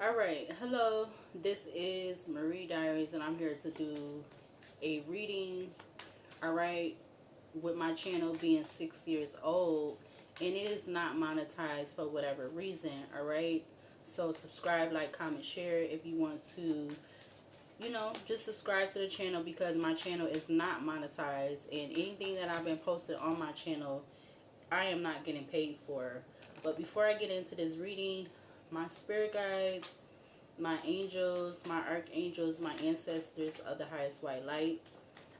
All right, hello. This is Marie Diaries, and I'm here to do a reading. All right, with my channel being 6 years old, and it is not monetized for whatever reason. All right, so subscribe, like, comment, share if you want to. Just subscribe to the channel because my channel is not monetized, and anything that I've been posted on my channel, I am not getting paid for. But before I get into this reading, my spirit guides, my angels, my archangels, my ancestors of the highest white light,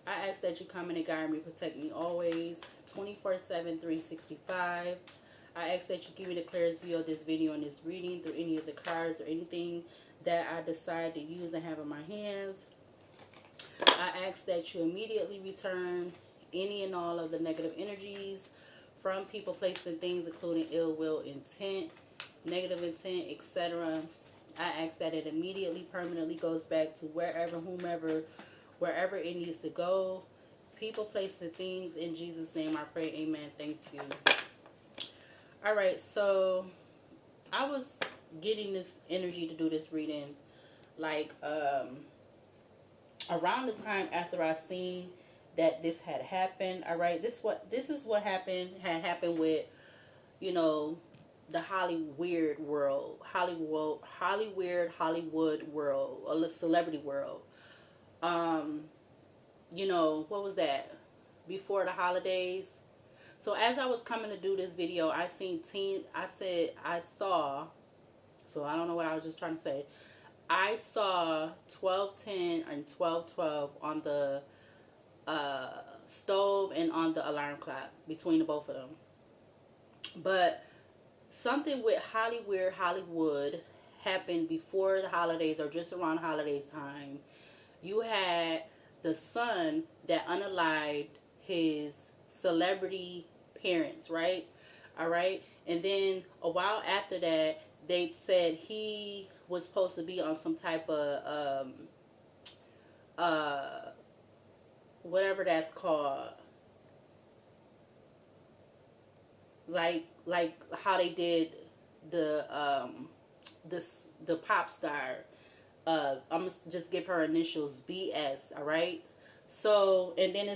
I ask that you come in and guide me, protect me always, 24/7, 365. I ask that you give me the clearest view of this video and this reading through any of the cards or anything that I decide to use and have in my hands. I ask that you immediately return any and all of the negative energies from people, places, and things, including ill will, intent, negative intent, etc. I ask that it immediately, permanently goes back to wherever it needs to go. People, places, and things. In Jesus' name I pray. Amen. Thank you. Alright, so I was getting this energy to do this reading like around the time after I seen that this had happened. Alright, this is what had happened with, the Hollywood world, or the celebrity world. What was that? Before the holidays. So as I was coming to do this video, I saw, so I don't know what I was just trying to say. I saw 12:10 and 12:12 on the stove and on the alarm clock, between the both of them. But something with Hollywood happened before the holidays or just around the holidays time. You had the son that unalived his celebrity parents, right? All right. And then a while after that, they said he was supposed to be on some type of whatever that's called, like how they did the pop star. I'm gonna just give her initials, BS. All right. So, and then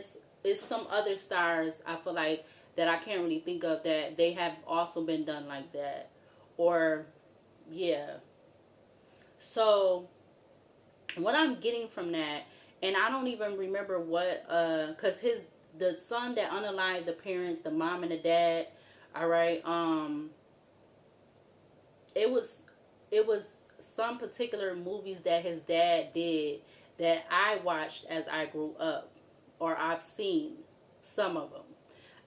it's some other stars, I feel like, that I can't really think of, that they have also been done like that. Or yeah. So what I'm getting from that, and I don't even remember what, cause the son that unalived the parents, the mom and the dad, all right, it was some particular movies that his dad did that I watched as I grew up, or I've seen some of them.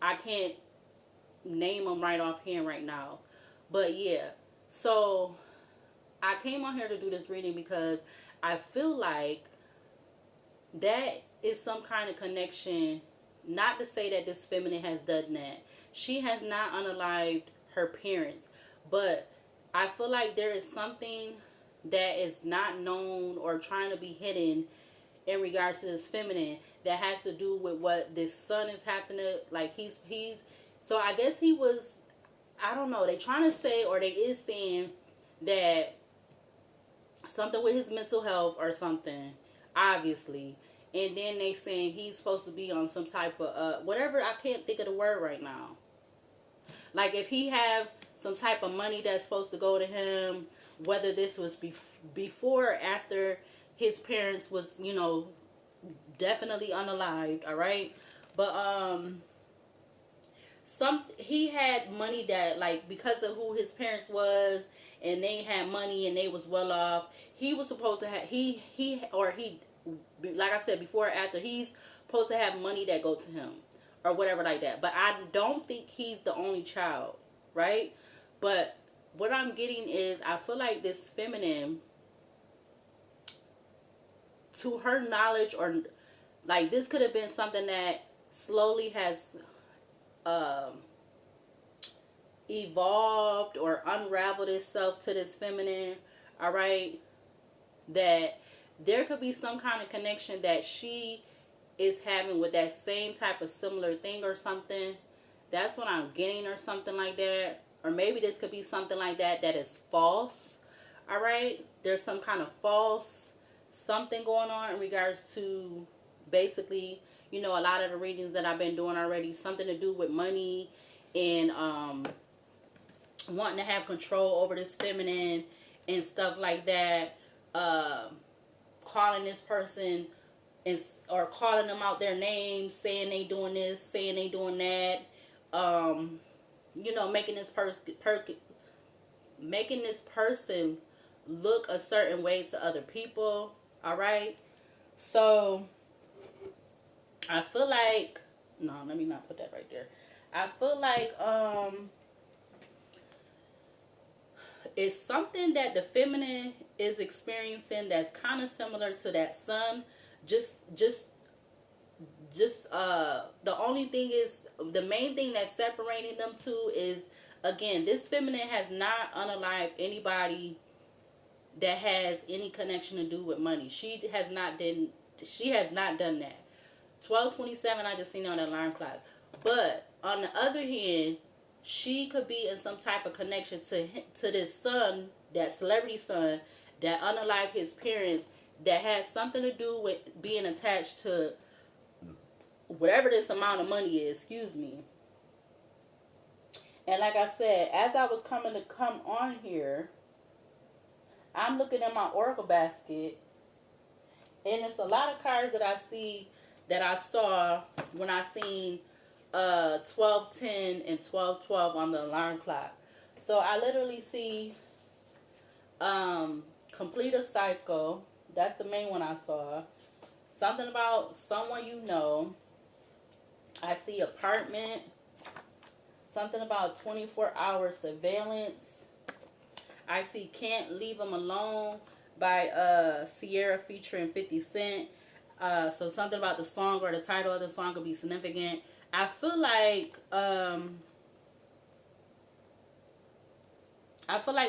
I can't name them right offhand right now, but yeah. So I came on here to do this reading because I feel like that is some kind of connection. Not to say that this feminine has done that. She has not unalived her parents, but I feel like there is something that is not known or trying to be hidden in regards to this feminine that has to do with what this son is happening to. Like he's so I guess he was, I don't know, they trying to say, or they is saying that something with his mental health or something, obviously. And then they saying he's supposed to be on some type of whatever, I can't think of the word right now. Like if he have some type of money that's supposed to go to him, whether this was before or after his parents was, definitely unalived, all right? But he had money that, like, because of who his parents was, and they had money and they was well off, he was supposed to have, like I said, before or after, he's supposed to have money that go to him or whatever like that. But I don't think he's the only child, right? But what I'm getting is, I feel like this feminine, to her knowledge, or like this could have been something that slowly has evolved or unraveled itself to this feminine, all right? That there could be some kind of connection that she is having with that same type of similar thing or something. That's what I'm getting, or something like that. Or maybe this could be something like that that is false, All right, there's some kind of false something going on in regards to basically, you know, a lot of the readings that I've been doing already, something to do with money and wanting to have control over this feminine and stuff like that. Calling this person or calling them out their names, saying they doing this, saying they doing that. You know, making this person look a certain way to other people. All right. So I feel like, no, let me not put that right there. I feel like it's something that the feminine is experiencing that's kind of similar to that sun. Just the only thing is, the main thing that's separating them two is, again, this feminine has not unalived anybody that has any connection to do with money. She has not done that. 12:27, I just seen on the alarm clock. But on the other hand, she could be in some type of connection to this son, that celebrity son, that unalived his parents, that has something to do with being attached to whatever this amount of money is. Excuse me. And like I said, as I was come on here, I'm looking at my Oracle basket, and it's a lot of cards that I see that I saw when I seen 12:10 and 12:12 on the alarm clock. So I literally see complete a cycle. That's the main one I saw. Something about someone you know. I see apartment. Something about 24-hour surveillance. I see Can't Leave 'Em Alone by Sierra featuring 50 Cent. So something about the song or the title of the song could be significant. I feel like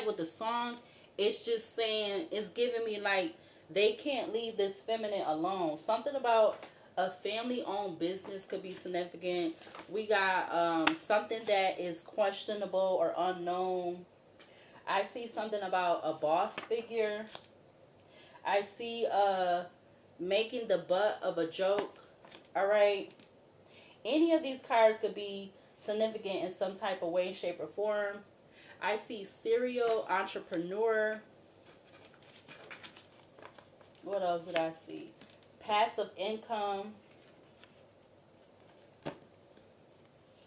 with the song, it's just saying, it's giving me like they can't leave this feminine alone. Something about a family-owned business could be significant. We got something that is questionable or unknown. I see something about a boss figure. I see making the butt of a joke. All right. Any of these cards could be significant in some type of way, shape, or form. I see serial entrepreneur. What else did I see? Passive income.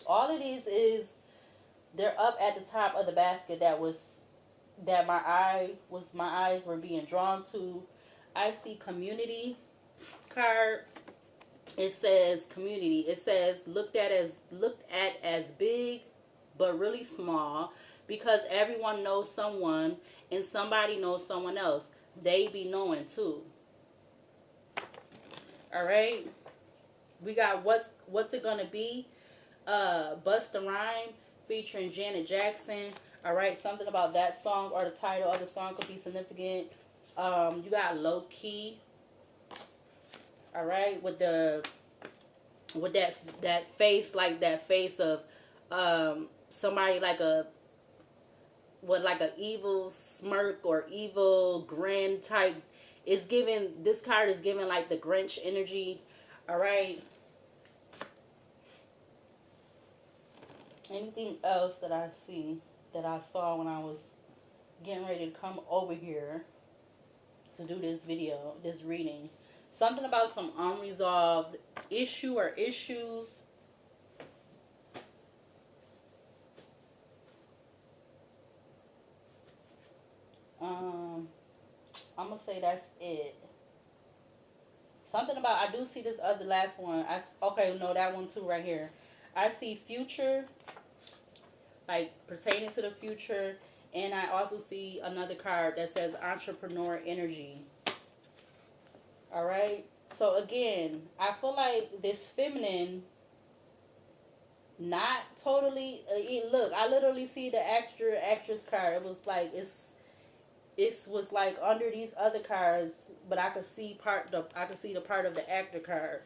All of these they're up at the top of the basket that my eyes were being drawn to. I see community card. It says community. It says looked at as big but really small, because everyone knows someone and somebody knows someone else. They be knowing too. All right. We got what's it gonna be? Busta Rhyme featuring Janet Jackson. All right, something about that song or the title of the song could be significant. You got Low Key. All right, with that face, like that face of somebody like a evil smirk or evil grin type. This card is giving like the Grinch energy. All right. Anything else that I saw when I was getting ready to come over here to do this video, this reading? Something about some unresolved issue or issues. I'm gonna say that's it. Something about, I do see this other last one. Okay, no, that one too right here. I see future, like pertaining to the future, and I also see another card that says entrepreneur energy. All right. So again, I feel like this feminine, not totally. Look, I literally see the actress card. It was like it was like under these other cards, but I could see the part of the actor card.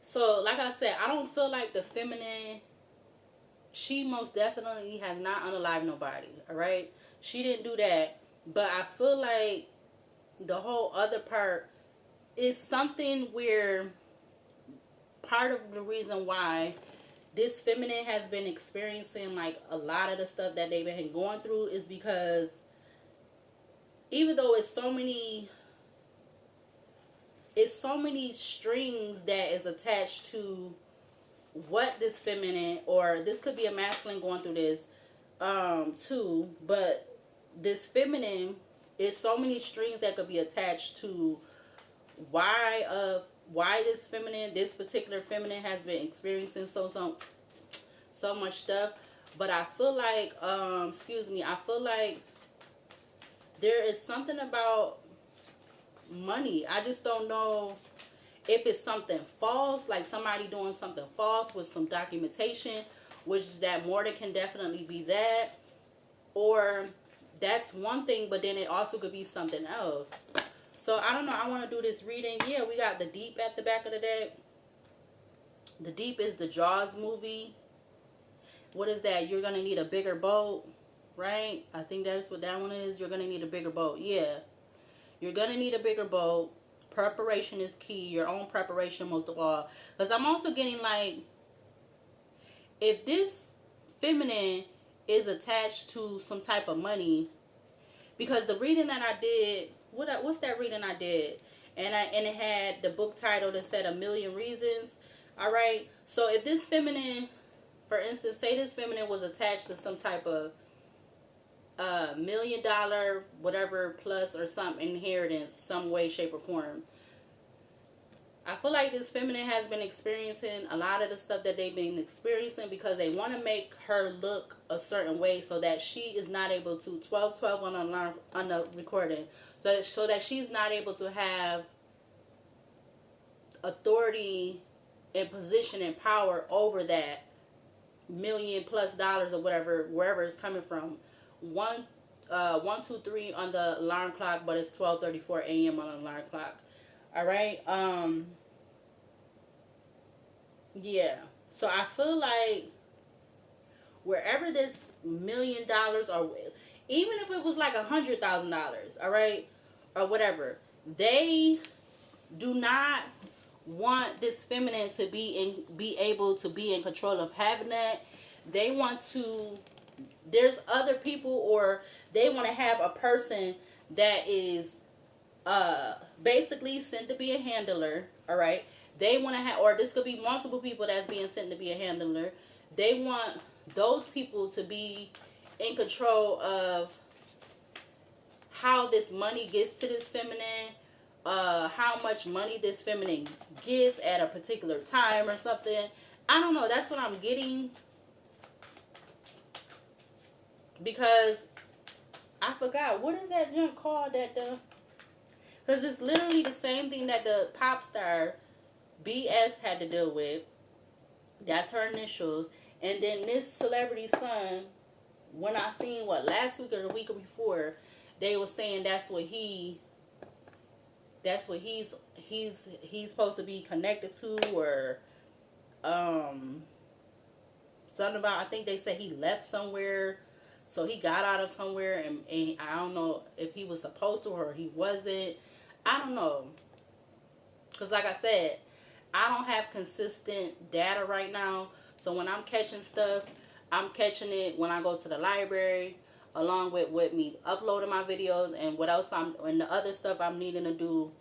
So like I said, I don't feel like the feminine she most definitely has not unalived nobody. All right, she didn't do that. But I feel like the whole other part is something where part of the reason why this feminine has been experiencing like a lot of the stuff that they've been going through is because even though it's so many strings that is attached to what this feminine, or this could be a masculine going through this too, but this feminine is so many strings that could be attached to why this particular feminine has been experiencing so much stuff. But I feel like I feel like there is something about money. I just don't know if it's something false, like somebody doing something false with some documentation, which that more than can definitely be that, or that's one thing, but then it also could be something else. So I don't know. I want to do this reading. Yeah, we got the Deep at the back of the deck. The Deep is the Jaws movie. What is that? You're gonna need a bigger boat, right? I think that's what that one is. You're gonna need a bigger boat. Yeah, you're gonna need a bigger boat. Preparation is key. Your own preparation most of all. Because I'm also getting like, if this feminine is attached to some type of money, because the reading that I did, what's that reading I did? And it had the book title that said A Million Reasons. All right. So if this feminine, for instance, say this feminine was attached to some type of $1 million, whatever, plus or some inheritance, some way, shape, or form. I feel like this feminine has been experiencing a lot of the stuff that they've been experiencing because they want to make her look a certain way so that she is not able to 1212 on the recording, so that she's not able to have authority and position and power over that $1 million+ or whatever, wherever it's coming from. 123 on the alarm clock, but it's 12:34 a.m. on the alarm clock. All right. Yeah. So I feel like wherever this $1 million, or even if it was like $100,000, all right, or whatever, they do not want this feminine to be able to be in control of having that. They want to. There's other people, or they want to have a person that is basically sent to be a handler. All right. They want to have, or this could be multiple people that's being sent to be a handler. They want those people to be in control of how this money gets to this feminine, how much money this feminine gets at a particular time or something. I don't know. That's what I'm getting. Because I forgot, what is that junk called that because it's literally the same thing that the pop star BS had to deal with. That's her initials. And then this celebrity's son, when I seen last week or the week before, they were saying that's what he's supposed to be connected to, or something about, I think they said he left somewhere. So he got out of somewhere, and I don't know if he was supposed to or he wasn't. I don't know. Because like I said, I don't have consistent data right now. So when I'm catching stuff, I'm catching it when I go to the library, along with me uploading my videos and what else and the other stuff I'm needing to do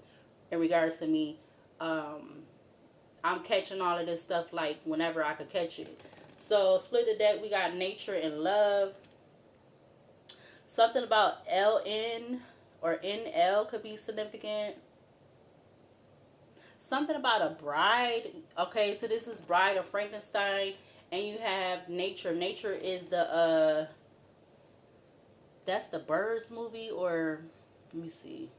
in regards to me. I'm catching all of this stuff like whenever I could catch it. So split the deck, we got Nature and Love. Something about LN or NL could be significant. Something about a bride. Okay, so this is Bride of Frankenstein. And you have Nature. Nature is the, that's the Birds movie, or, let me see.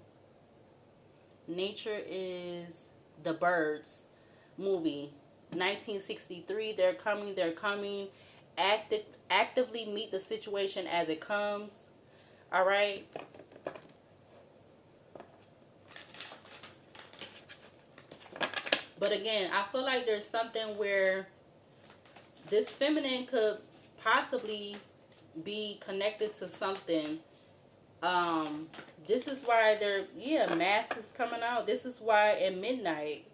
Nature is the Birds movie. 1963, they're coming. Actively meet the situation as it comes. All right. But again, I feel like there's something where this feminine could possibly be connected to something. This is why mask is coming out. This is why at midnight,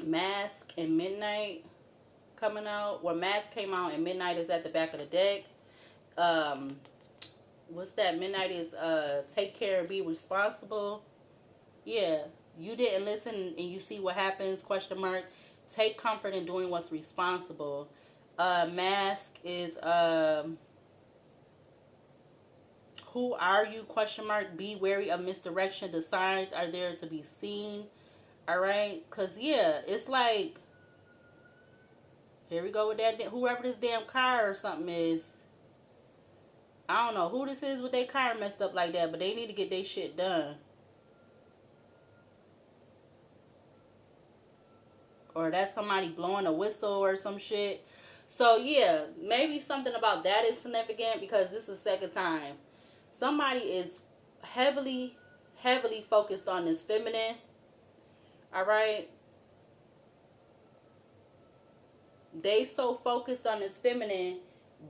mask and midnight coming out. Well, mask came out and midnight is at the back of the deck. What's that? Midnight is take care and be responsible. Yeah, you didn't listen and you see what happens, question mark. Take comfort in doing what's responsible. Mask is who are you, question mark. Be wary of misdirection. The signs are there to be seen. Alright, because yeah, it's like, here we go with that, whoever this damn car or something is. I don't know who this is with their car messed up like that, but they need to get their shit done. Or that's somebody blowing a whistle or some shit. So yeah, maybe something about that is significant, because this is the second time. Somebody is heavily focused on this feminine. Alright. They so focused on this feminine,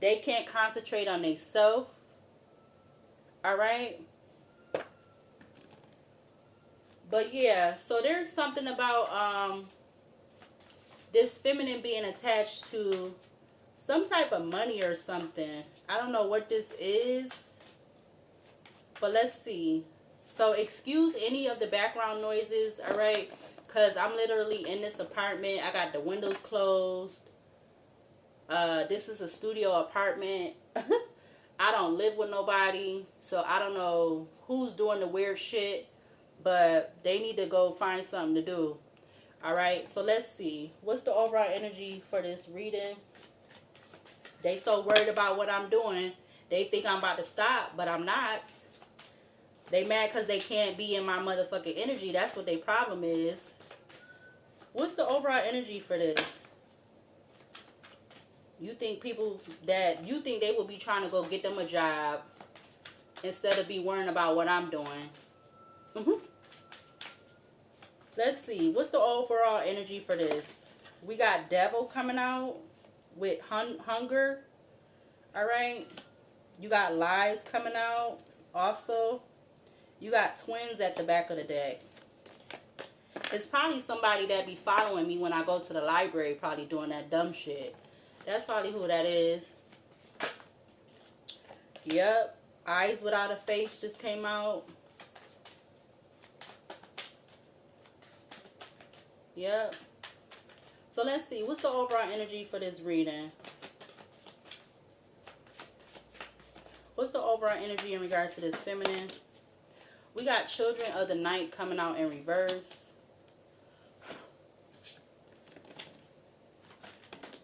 they can't concentrate on themselves. Alright. But yeah, so there's something about this feminine being attached to some type of money or something. I don't know what this is, but let's see. So excuse any of the background noises, alright? Because I'm literally in this apartment. I got the windows closed. This is a studio apartment. I don't live with nobody, so I don't know who's doing the weird shit, but they need to go find something to do. Alright, so let's see. What's the overall energy for this reading? They so worried about what I'm doing. They think I'm about to stop, but I'm not. They mad because they can't be in my motherfucking energy. That's what their problem is. What's the overall energy for this? You think people that, you think they will be trying to go get them a job instead of be worrying about what I'm doing. Let's see. What's the overall energy for this? We got Devil coming out with hunger. Alright. You got Lies coming out also. You got Twins at the back of the deck. It's probably somebody that be following me when I go to the library, probably doing that dumb shit. That's probably who that is. Yep. Eyes Without a Face just came out. Yep. So let's see. What's the overall energy for this reading? What's the overall energy in regards to this feminine? We got Children of the Night coming out in reverse.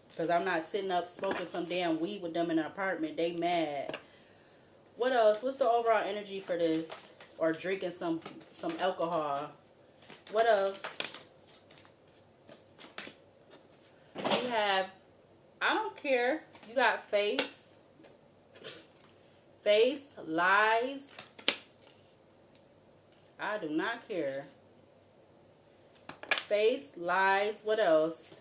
Because I'm not sitting up smoking some damn weed with them in an apartment. They mad. What else? What's the overall energy for this? Or drinking some alcohol. What else? You have, I don't care. You got Face. Face, Lies. I do not care. Face, Lies. What else?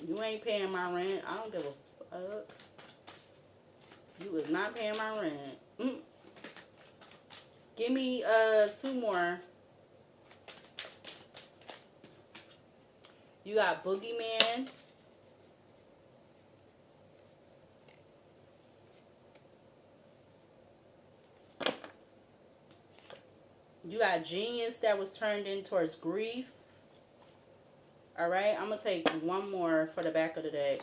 You ain't paying my rent. I don't give a fuck. You is not paying my rent. Give me 2 more. You got Boogeyman. You got Genius that was turned in towards grief. Alright, I'm going to take 1 more for the back of the deck.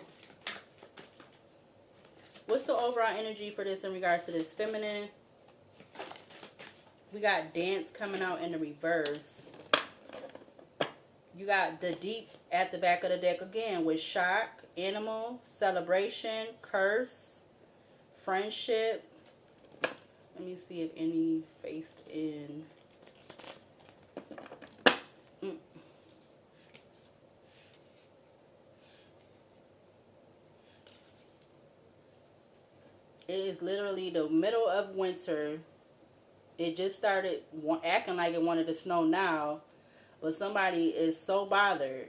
What's the overall energy for this in regards to this feminine? We got Dance coming out in the reverse. You got the Deep at the back of the deck again with Shock, Animal, Celebration, Curse, Friendship. Let me see if any faced in. It is literally the middle of winter. It just started acting like it wanted to snow now. But somebody is so bothered.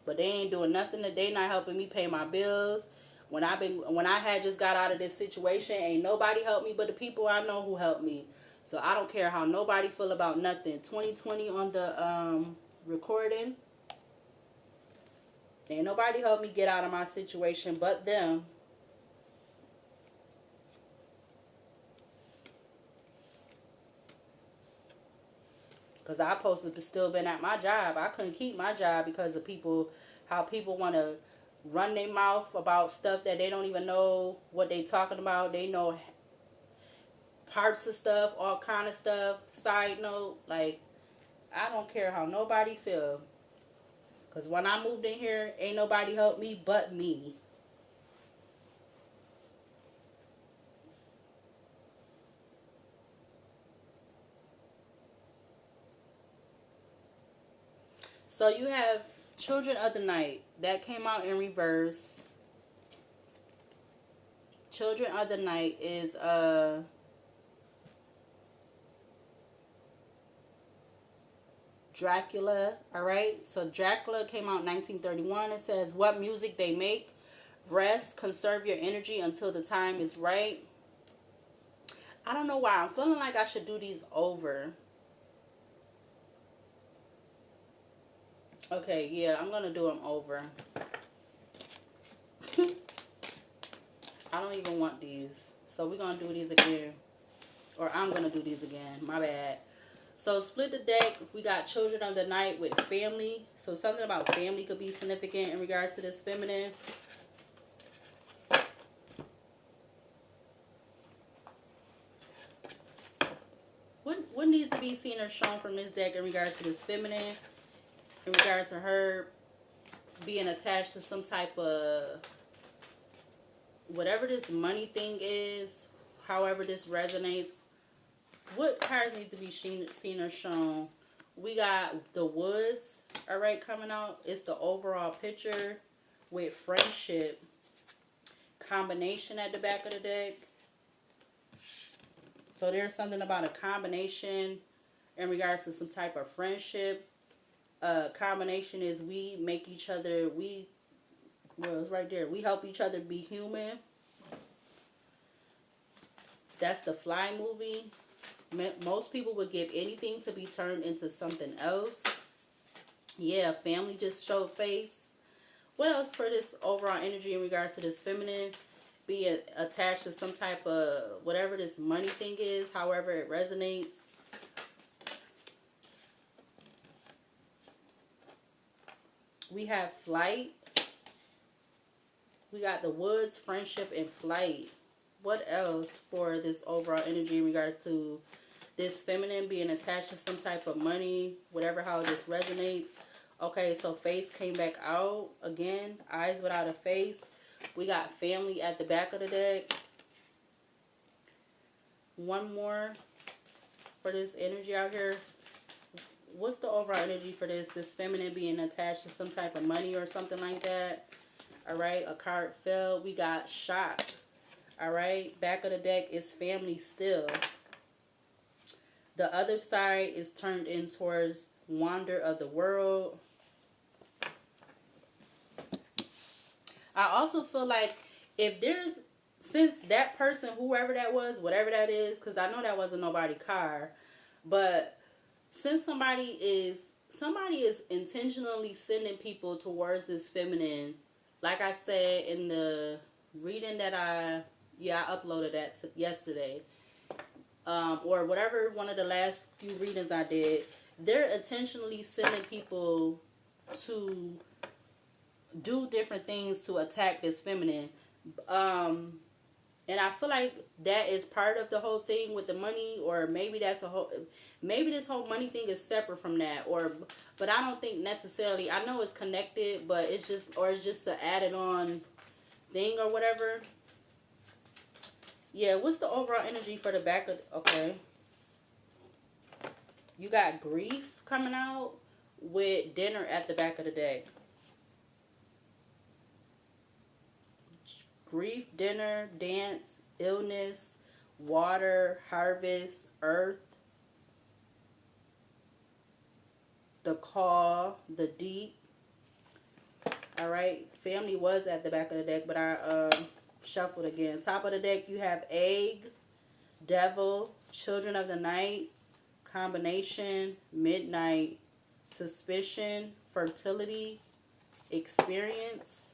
but they ain't doing nothing. That they not helping me pay my bills. When I had just got out of this situation, ain't nobody helped me but the people I know who helped me. So I don't care how nobody feel about nothing. 2020 on the recording. Ain't nobody helped me get out of my situation but them. Because I supposed to still been at my job. I couldn't keep my job because of people, how people want to run their mouth about stuff that they don't even know what they talking about. They know parts of stuff, all kind of stuff. Side note, like, I don't care how nobody feel. Because when I moved in here, ain't nobody helped me but me. So you have Children of the Night. That came out in reverse. Children of the Night is Dracula. Alright. So Dracula came out in 1931. It says, what music they make. Rest. Conserve your energy until the time is right. I don't know why. I'm feeling like I should do these over. Okay, yeah, I'm going to do them over. I don't even want these. So we're going to do these again. Or I'm going to do these again. My bad. So split the deck. We got Children of the Night with family. So something about family could be significant in regards to this feminine. What needs to be seen or shown from this deck in regards to this feminine? In regards to her being attached to some type of whatever this money thing is, however this resonates. What cards need to be seen or shown? We got the Woods, all right, coming out. It's the overall picture with friendship combination at the back of the deck. So there's something about a combination in regards to some type of friendship. Combination is we make each other, well, it's right there. We help each other be human. That's the Fly movie. Most people would give anything to be turned into something else. Yeah, family just showed face. What else for this overall energy in regards to this feminine? Being attached to some type of whatever this money thing is, however it resonates. We have flight. We got the Woods, friendship, and flight. What else for this overall energy in regards to this feminine being attached to some type of money, whatever how this resonates? Okay, so face came back out again. Eyes without a face. We got family at the back of the deck. One more for this energy out here. What's the overall energy for this feminine being attached to some type of money or something like that? All right, a card fell. We got shock. All right, back of the deck is family still. The other side is turned in towards wonder of the world. I also feel like if there's, since that person, whoever that was, whatever that is, because I know that wasn't nobody car, but since somebody is intentionally sending people towards this feminine, like I said in the reading that I uploaded that yesterday, or whatever one of the last few readings I did, they're intentionally sending people to do different things to attack this feminine. And I feel like that is part of the whole thing with the money, or maybe maybe this whole money thing is separate from that, but I don't think necessarily. I know it's connected, but it's just an added on thing or whatever. Yeah, what's the overall energy for the back of, okay. You got grief coming out with dinner at the back of the deck. Grief, dinner, dance, illness, water, harvest, earth, the call, the deep. All right, family was at the back of the deck, but I shuffled again. Top of the deck, you have egg, devil, children of the night, combination, midnight, suspicion, fertility, experience.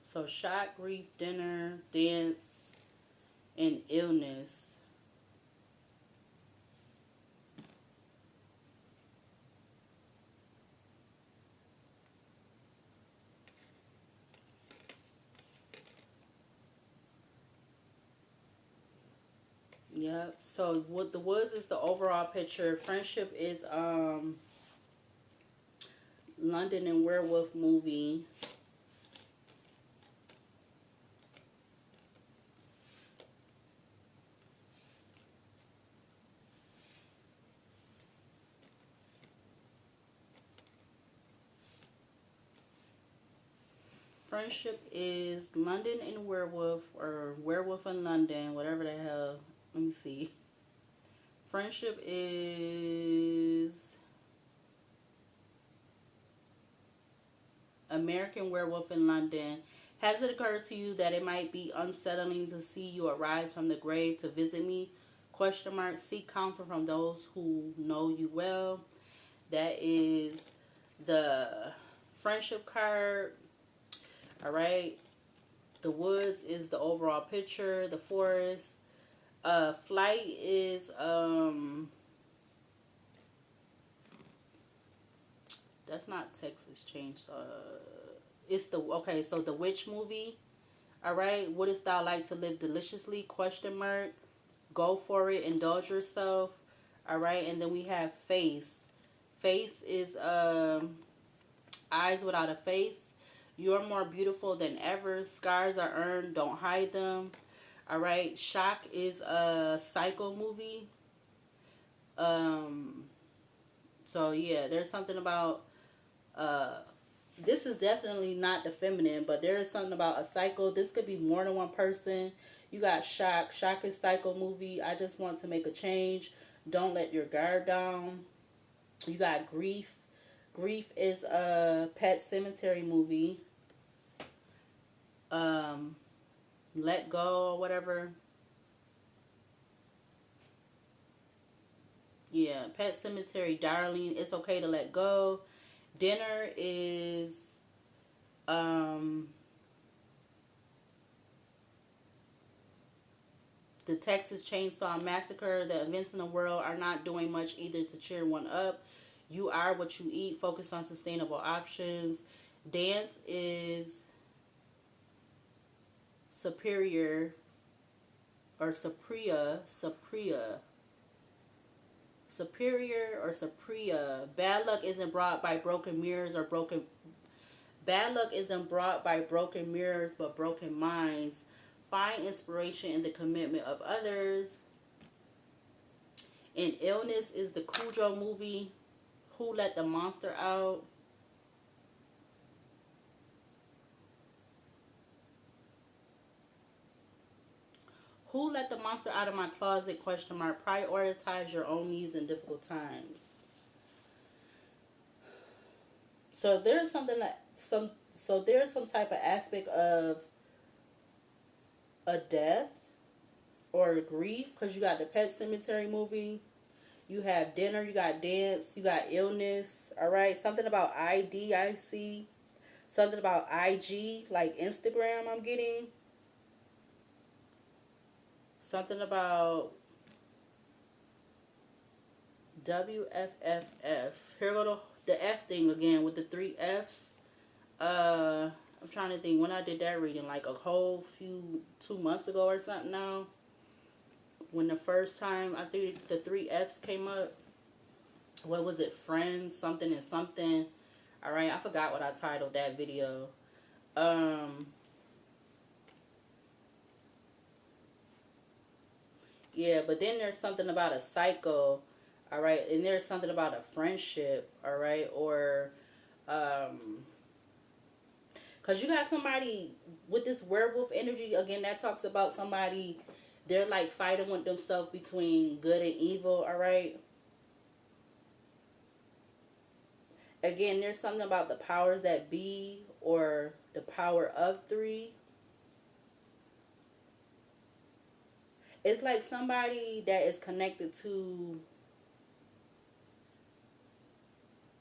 So shock, grief, dinner, dance, and illness. Yep. So what the woods is the overall picture. Friendship is London and Werewolf movie. Friendship is London and Werewolf, or Werewolf in London, whatever the hell. Let me see. Friendship is American Werewolf in London. Has it occurred to you that it might be unsettling to see you arise from the grave to visit me? Question mark. Seek counsel from those who know you well. That is the friendship card. All right. The woods is the overall picture. The forest. Flight is that's not Texas Chainsaw. It's the okay. So the witch movie. All right. Wouldst thou like to live deliciously? Question mark. Go for it. Indulge yourself. All right. And then we have face. Face is eyes without a face. You're more beautiful than ever. Scars are earned. Don't hide them. All right. Shock is a psycho movie. Um. So yeah, there's something about this is definitely not the feminine, but there is something about a cycle. This could be more than one person. You got shock. Shock is cycle movie. I just want to make a change. Don't let your guard down. You got grief. Grief is a Pet Cemetery movie. Um, let go or whatever. Yeah, Pet Cemetery, darling. It's okay to let go. Dinner is um the Texas Chainsaw Massacre. The events in the world are not doing much either to cheer one up. You are what you eat. Focus on sustainable options. Dance is superior or superior or Supria. Bad luck isn't brought by broken mirrors or broken. Bad luck isn't brought by broken mirrors, but broken minds. Find inspiration in the commitment of others. And illness is the Cujo movie. Who let the monster out? Who let the monster out of my closet? Question mark. Prioritize your own needs in difficult times. So there's something that so there's some type of aspect of a death or grief because you got the Pet Cemetery movie, you have dinner, you got dance, you got illness. All right, something about ID I see, something about IG like Instagram. I'm getting something about WFFF. Here go the F thing again with the three F's. I'm trying to think when I did that reading, like a whole few 2 months ago or something now. When the first time I think the three F's came up. What was it? Friends, something and something. All right, I forgot what I titled that video. Yeah, but then there's something about a cycle. All right, and there's something about a friendship. All right, or because Because you got somebody with this werewolf energy, again, that talks about somebody, they're like fighting with themselves between good and evil, all right? Again, there's something about the powers that be or the power of three. It's like somebody that is connected to,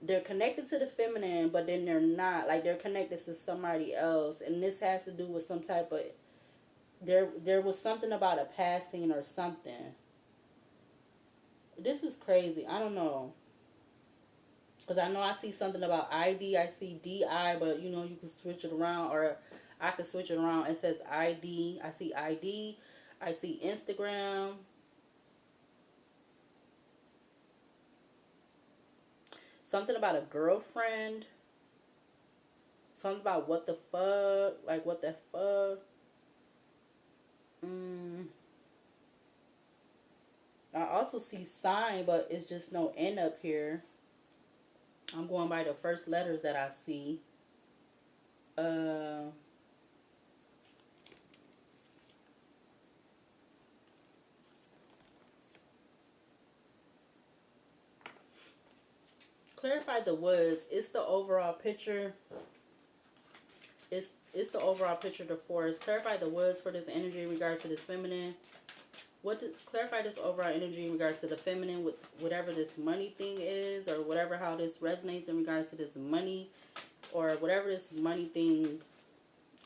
they're connected to the feminine, but then they're not. Like they're connected to somebody else. And this has to do with some type of, there was something about a passing or something. This is crazy. I don't know. Because I know I see something about ID. I see DI, but you know, you can switch it around, or I can switch it around. It says ID. I see ID. I see Instagram. Something about a girlfriend. Something about what the fuck. Like, what the fuck. I also see sign, but it's just no N up here. I'm going by the first letters that I see. Clarify the woods. It's the overall picture. It's the overall picture of the forest. Clarify the woods for this energy in regards to this feminine. Clarify this overall energy in regards to the feminine with whatever this money thing is, or whatever how this resonates in regards to this money, or whatever this money thing.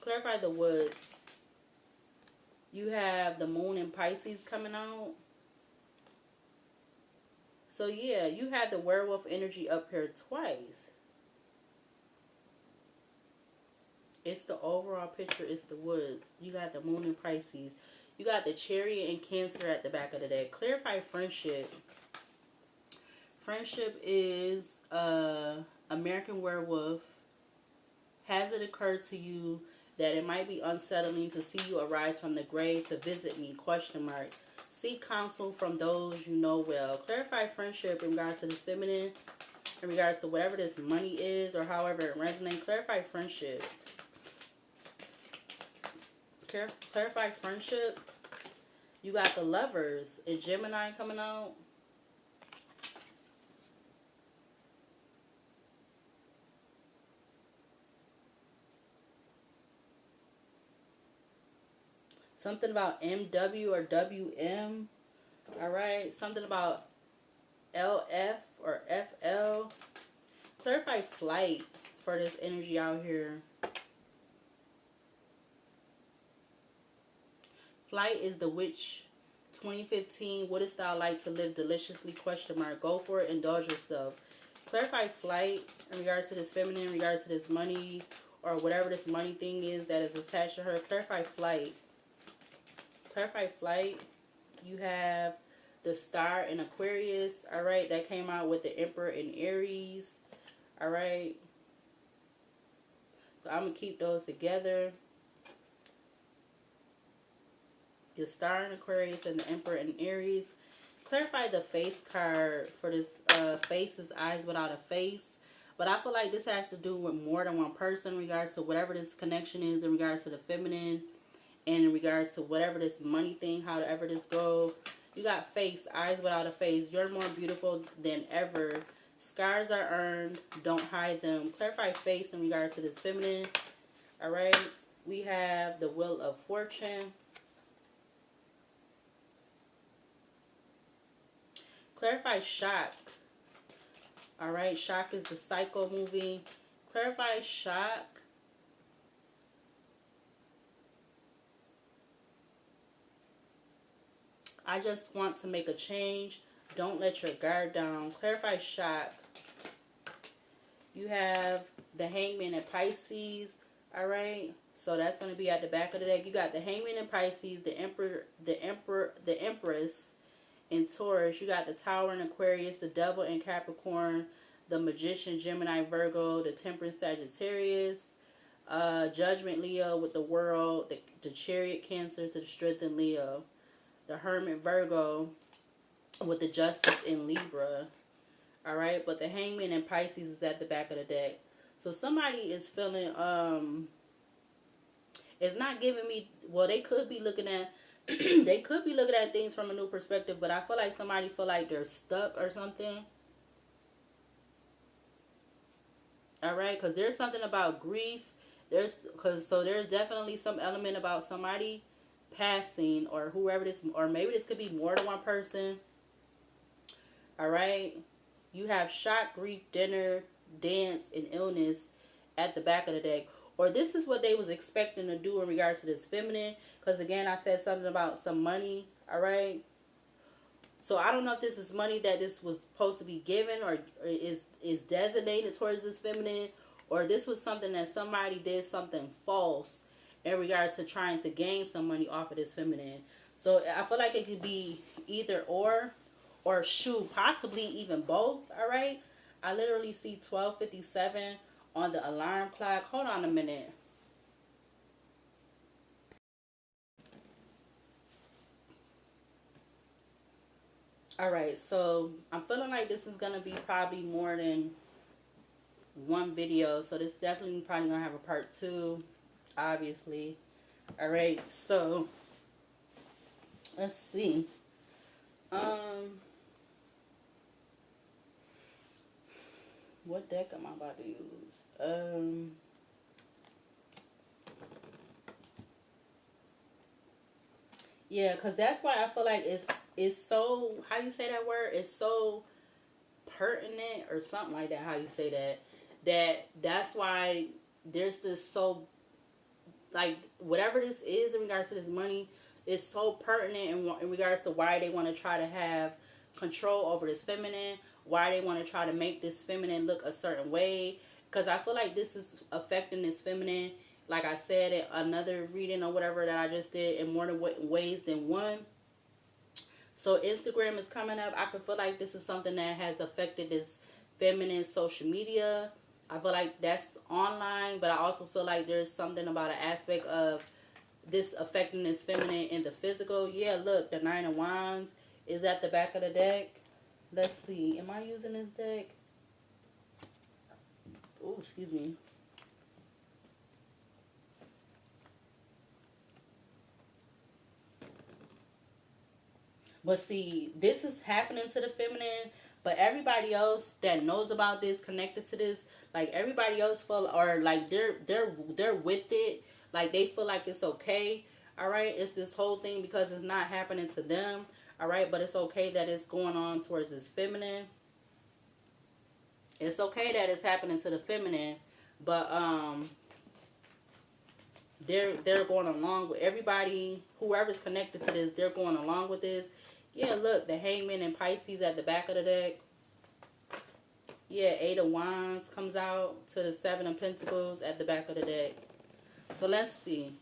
Clarify the woods. You have the moon in Pisces coming out. So yeah, you had the werewolf energy up here twice. It's the overall picture. It's the woods. You got the moon in Pisces. You got the Chariot and Cancer at the back of the deck. Clarify friendship. Friendship is American Werewolf. Has it occurred to you that it might be unsettling to see you arise from the grave to visit me? Question mark. Seek counsel from those you know well. Clarify friendship in regards to this feminine, in regards to whatever this money is or however it resonates. Clarify friendship. Clarify friendship. You got the Lovers and Gemini coming out. Something about MW or WM. Alright. Something about LF or FL. Clarify flight for this energy out here. Flight is the Witch 2015. What is thou like to live deliciously? Question mark. Go for it. Indulge yourself. Clarify flight in regards to this feminine, in regards to this money or whatever this money thing is that is attached to her. Clarify flight. Clarify flight. You have the Star in Aquarius. Alright. That came out with the Emperor in Aries. Alright. So I'm going to keep those together. The Star in Aquarius and the Emperor in Aries. Clarify the face card for this face is eyes without a face. But I feel like this has to do with more than one person in regards to whatever this connection is in regards to the feminine and in regards to whatever this money thing, however this go. You got face, eyes without a face. You're more beautiful than ever. Scars are earned. Don't hide them. Clarify face in regards to this feminine. Alright. We have the Wheel of Fortune. Clarify shock. Alright, Shock is the Psycho movie. Clarify shock. I just want to make a change. Don't let your guard down. Clarify shock. You have the Hangman in Pisces. Alright, so that's going to be at the back of the deck. You got the Hangman in Pisces, the Empress in Taurus. You got the Tower in Aquarius, the Devil in Capricorn, the Magician Gemini Virgo, the Temperance Sagittarius, Judgment Leo with the World, the Chariot Cancer to the Strength in Leo, the Hermit Virgo with the Justice in Libra. Alright, but the Hangman in Pisces is at the back of the deck. So somebody is feeling It's not giving me, well, they could be looking at they could be looking at things from a new perspective, but I feel like somebody feel like they're stuck or something. All right, because there's something about grief. There's definitely some element about somebody passing, or whoever this, or maybe this could be more than one person. All right, you have shock, grief, dinner, dance, and illness at the back of the deck. Or this is what they was expecting to do in regards to this feminine. Because again, I said something about some money. All right. So I don't know if this is money that this was supposed to be given, or is designated towards this feminine, or this was something that somebody did something false in regards to trying to gain some money off of this feminine. So I feel like it could be either or shoot, possibly even both. All right. I literally see 12:57 on the alarm clock. Hold on a minute. All right, so I'm feeling like this is gonna be probably more than one video. So this definitely probably gonna have a part two, obviously. All right, so let's see. Um, what deck am I about to use? Yeah, cause that's why I feel like it's so, how you say that word? It's so pertinent or something like that. How you say that? That's why there's this, so like whatever this is in regards to this money is so pertinent in regards to why they want to try to have control over this feminine, why they want to try to make this feminine look a certain way, because I feel like this is affecting this feminine, like I said in another reading or whatever that I just did, in more than ways than one. So Instagram is coming up. I can feel like this is something that has affected this feminine social media. I feel like that's online, but I also feel like there's something about an aspect of this affecting this feminine in the physical. Yeah, look, the Nine of Wands is at the back of the deck. Let's see. Am I using this deck? Oh, excuse me. But see, this is happening to the feminine, but everybody else that knows about this, connected to this, like everybody else feel, or like they're with it, like they feel like it's okay. All right, it's this whole thing because it's not happening to them. All right, but it's okay that it's going on towards this feminine. It's okay that it's happening to the feminine, but they're going along with everybody, whoever's connected to this, they're going along with this. Yeah, look, the Hangman and Pisces at the back of the deck. Yeah, Eight of Wands comes out to the Seven of Pentacles at the back of the deck. So let's see.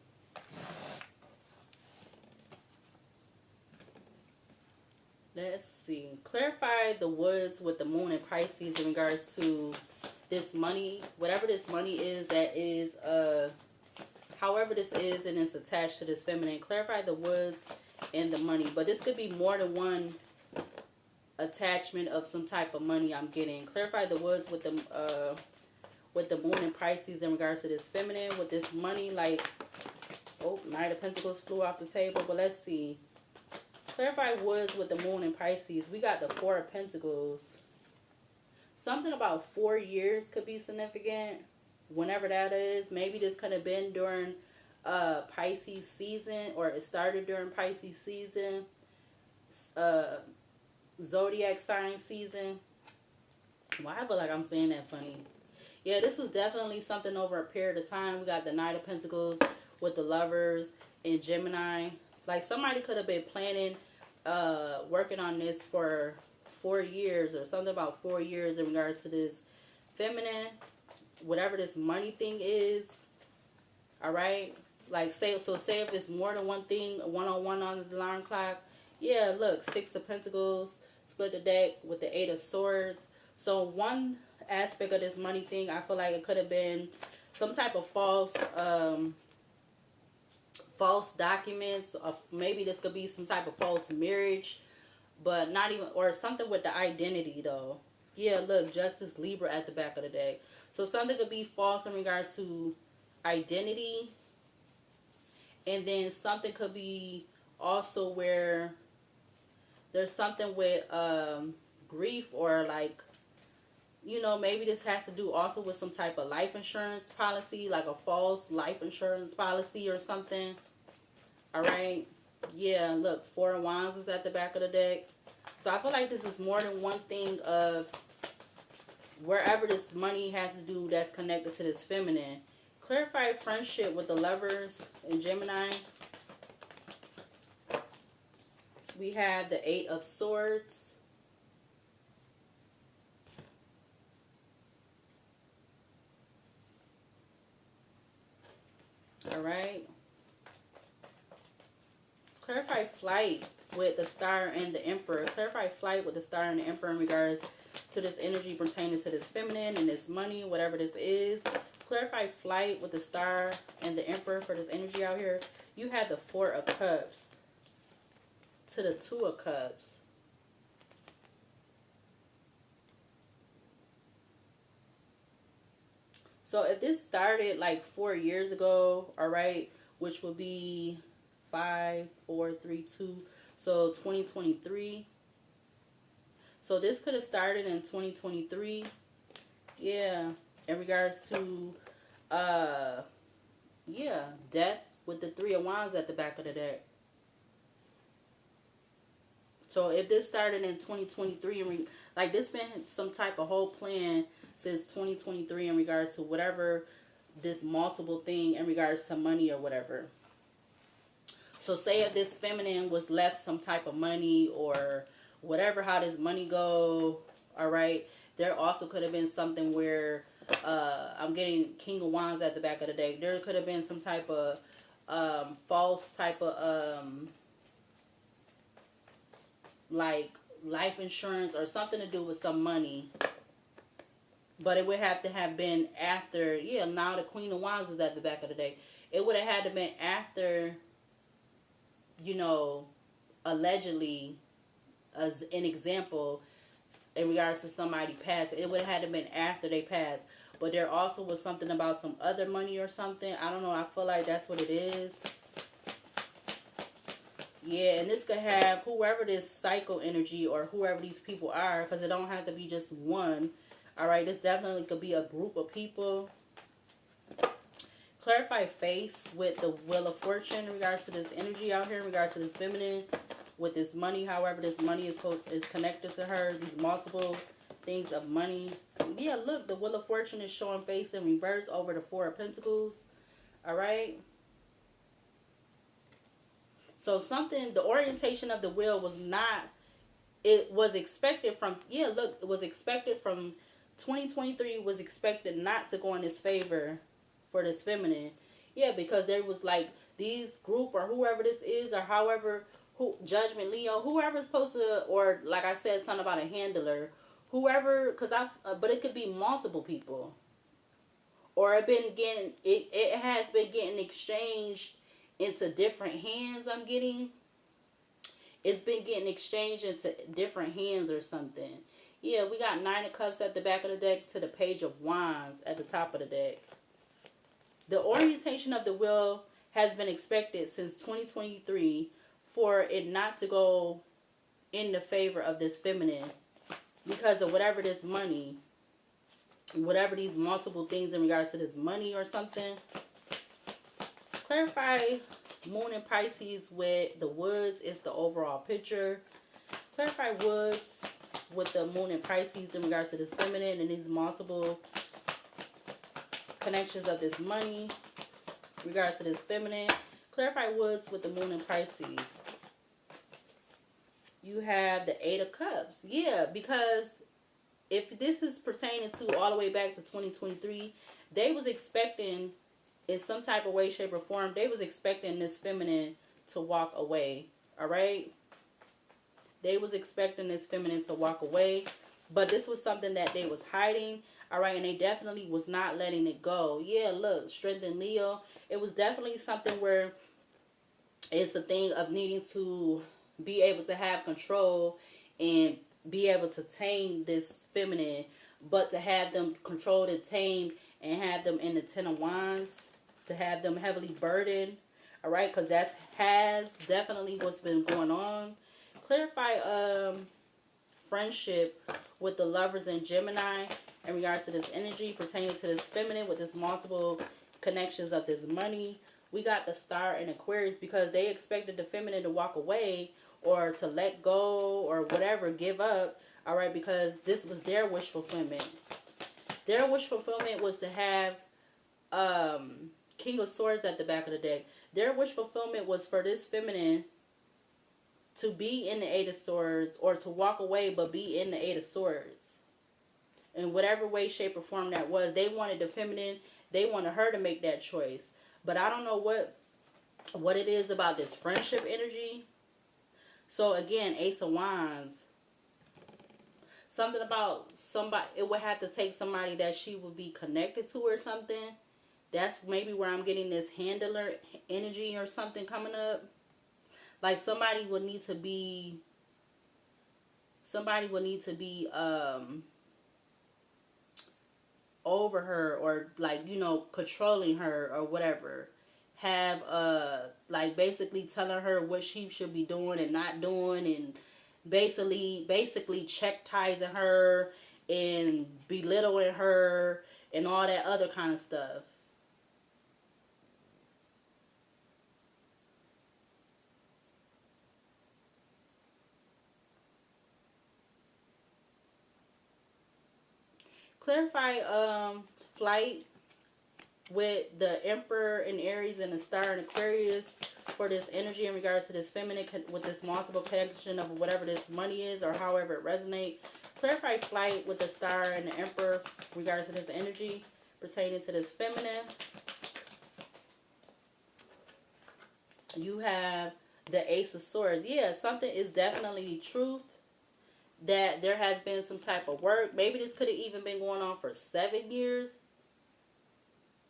Let's see. Clarify the woods with the Moon and Pisces in regards to this money. Whatever this money is that is, however this is and it's attached to this feminine. Clarify the woods and the money. But this could be more than one attachment of some type of money I'm getting. Clarify the woods with the Moon and Pisces in regards to this feminine with this money. Like, oh, Knight of Pentacles flew off the table. But let's see. Clarify woods with the Moon and Pisces. We got the Four of Pentacles. Something about 4 years could be significant. Whenever that is. Maybe this could have been during Pisces season, or it started during Pisces season. Zodiac sign season. Why I feel like I'm saying that funny. Yeah, this was definitely something over a period of time. We got the Knight of Pentacles with the Lovers in Gemini. Like somebody could have been planning, working on this for 4 years, or something about 4 years in regards to this feminine, whatever this money thing is. All right. Like say if it's more than one thing, one-on-one on the alarm clock. Yeah, look, Six of Pentacles, split the deck with the Eight of Swords. So one aspect of this money thing, I feel like it could have been some type of false documents. Maybe this could be some type of false marriage, but not even, or something with the identity though. Yeah, look, Justice, Libra at the back of the deck. So something could be false in regards to identity. And then something could be also where there's something with grief, or like, maybe this has to do also with some type of life insurance policy, like a false life insurance policy or something. All right. Yeah, look, Four of Wands is at the back of the deck. So I feel like this is more than one thing of wherever this money has to do that's connected to this feminine. Clarify friendship with the Lovers in Gemini. We have the Eight of Swords. All right. Clarify flight with the Star and the Emperor. Clarify flight with the Star and the Emperor in regards to this energy pertaining to this feminine and this money, whatever this is. Clarify flight with the Star and the Emperor for this energy out here. You had the Four of Cups to the Two of Cups. So if this started like 4 years ago, all right, which would be 5, 4, 3, 2, so 2023. So this could have started in 2023. Yeah, in regards to yeah, death with the Three of Wands at the back of the deck. So if this started in 2023, like this been some type of whole plan since 2023 in regards to whatever this multiple thing in regards to money or whatever. So say if this feminine was left some type of money or whatever, how does money go, all right, there also could have been something where I'm getting King of Wands at the back of the deck. There could have been some type of false type of like life insurance or something to do with some money. But it would have to have been after, yeah, now the Queen of Wands is at the back of the deck. It would have had to been after, allegedly, as an example, in regards to somebody passed, it would have had to been after they passed. But there also was something about some other money or something. I don't know. I feel like that's what it is. Yeah, and this could have whoever this cycle energy or whoever these people are, because it don't have to be just one. All right, this definitely could be a group of people. Clarify face with the Wheel of Fortune in regards to this energy out here, in regards to this feminine, with this money, however this money is connected to her, these multiple things of money. Yeah, look, the Wheel of Fortune is showing face in reverse over the Four of Pentacles. All right. So something, the orientation of the wheel was not, it was expected from, yeah, look, it was expected from 2023, was expected not to go in his favor for this feminine. Yeah, because there was like these group or whoever this is, or however, who Judgment Leo, whoever's supposed to, or like I said, something about a handler, whoever, because but it could be multiple people, or it has been getting exchanged into different hands. I'm getting, it's been getting exchanged into different hands or something. Yeah, we got Nine of Cups at the back of the deck to the Page of Wands at the top of the deck. The orientation of the wheel has been expected since 2023 for it not to go in the favor of this feminine because of whatever this money, whatever these multiple things in regards to this money or something. Clarify Moon and Pisces with the Woods is the overall picture. Clarify Woods with the Moon and Pisces in regards to this feminine and these multiple connections of this money in regards to this feminine. Clarify Woods with the Moon and Pisces. You have the Eight of Cups. Yeah, because if this is pertaining to all the way back to 2023, they was expecting, in some type of way, shape, or form, they was expecting this feminine to walk away. All right? They was expecting this feminine to walk away. But this was something that they was hiding. All right? And they definitely was not letting it go. Yeah, look, Strength in Leo. It was definitely something where it's a thing of needing to be able to have control and be able to tame this feminine. But to have them controlled and tamed and have them in the Ten of Wands, to have them heavily burdened, All right, because that has definitely what's been going on. Clarify friendship with the lovers in Gemini in regards to this energy pertaining to this feminine with this multiple connections of this money. We got the star in Aquarius because they expected the feminine to walk away or to let go or whatever, give up. All right, because this was their wish fulfillment. Their wish fulfillment was to have King of Swords at the back of the deck. Their wish fulfillment was for this feminine to be in the Eight of Swords or to walk away but be in the Eight of Swords. In whatever way, shape, or form that was. They wanted the feminine. They wanted her to make that choice. But I don't know what it is about this friendship energy. So again, Ace of Wands. Something about somebody, it would have to take somebody that she would be connected to or something. That's maybe where I'm getting this handler energy or something coming up. Like somebody would need to be over her or like, you know, controlling her or whatever. Have like basically telling her what she should be doing and not doing, and basically chastising her and belittling her and all that other kind of stuff. Clarify flight with the Emperor in Aries and the Star in Aquarius for this energy in regards to this feminine with this multiple connection of whatever this money is or however it resonates. Clarify flight with the Star and the Emperor in regards to this energy pertaining to this feminine. You have the Ace of Swords. Yeah, something is definitely truth that there has been some type of work. Maybe this could have even been going on for 7 years.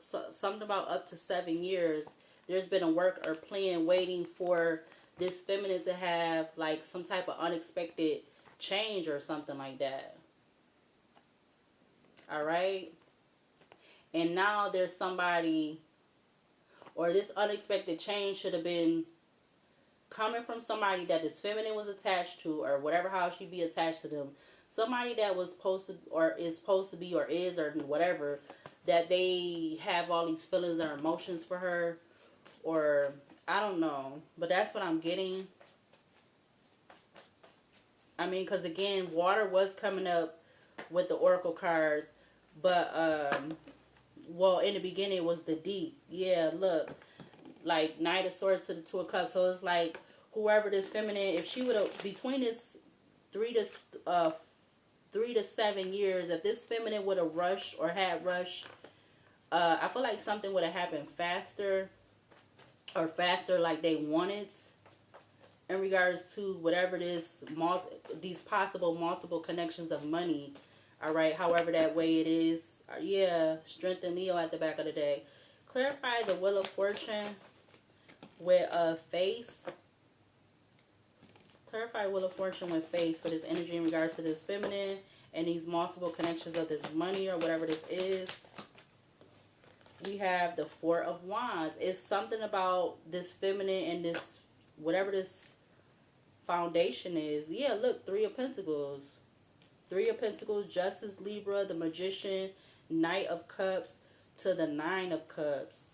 So, something about up to 7 years. There's been a work or plan waiting for this feminine to have like some type of unexpected change or something like that. Alright? And now there's somebody, or this unexpected change should have been coming from somebody that this feminine was attached to, or whatever how she be attached to them. Somebody that was supposed to, or is supposed to be, or is, or whatever, that they have all these feelings or emotions for her, or I don't know. But that's what I'm getting. I mean, because again, water was coming up with the Oracle cards, but, well, in the beginning it was the deep. Yeah, look. Like Knight of Swords to the Two of Cups. So it's like whoever this feminine, if she would have, between this 3 to 7 years, if this feminine would have rushed or had rushed, I feel like something would have happened faster, or faster like they wanted, in regards to whatever this these possible multiple connections of money. All right, however that way it is. Yeah, Strength and Leo at the back of the day. Clarify the Wheel of Fortune with a face. Clarify Wheel of Fortune with face for this energy in regards to this feminine and these multiple connections of this money or whatever this is. We have the Four of Wands. It's something about this feminine and this, whatever this foundation is. Yeah, look, Three of Pentacles. Three of Pentacles, Justice, Libra, the Magician, Knight of Cups to the Nine of Cups.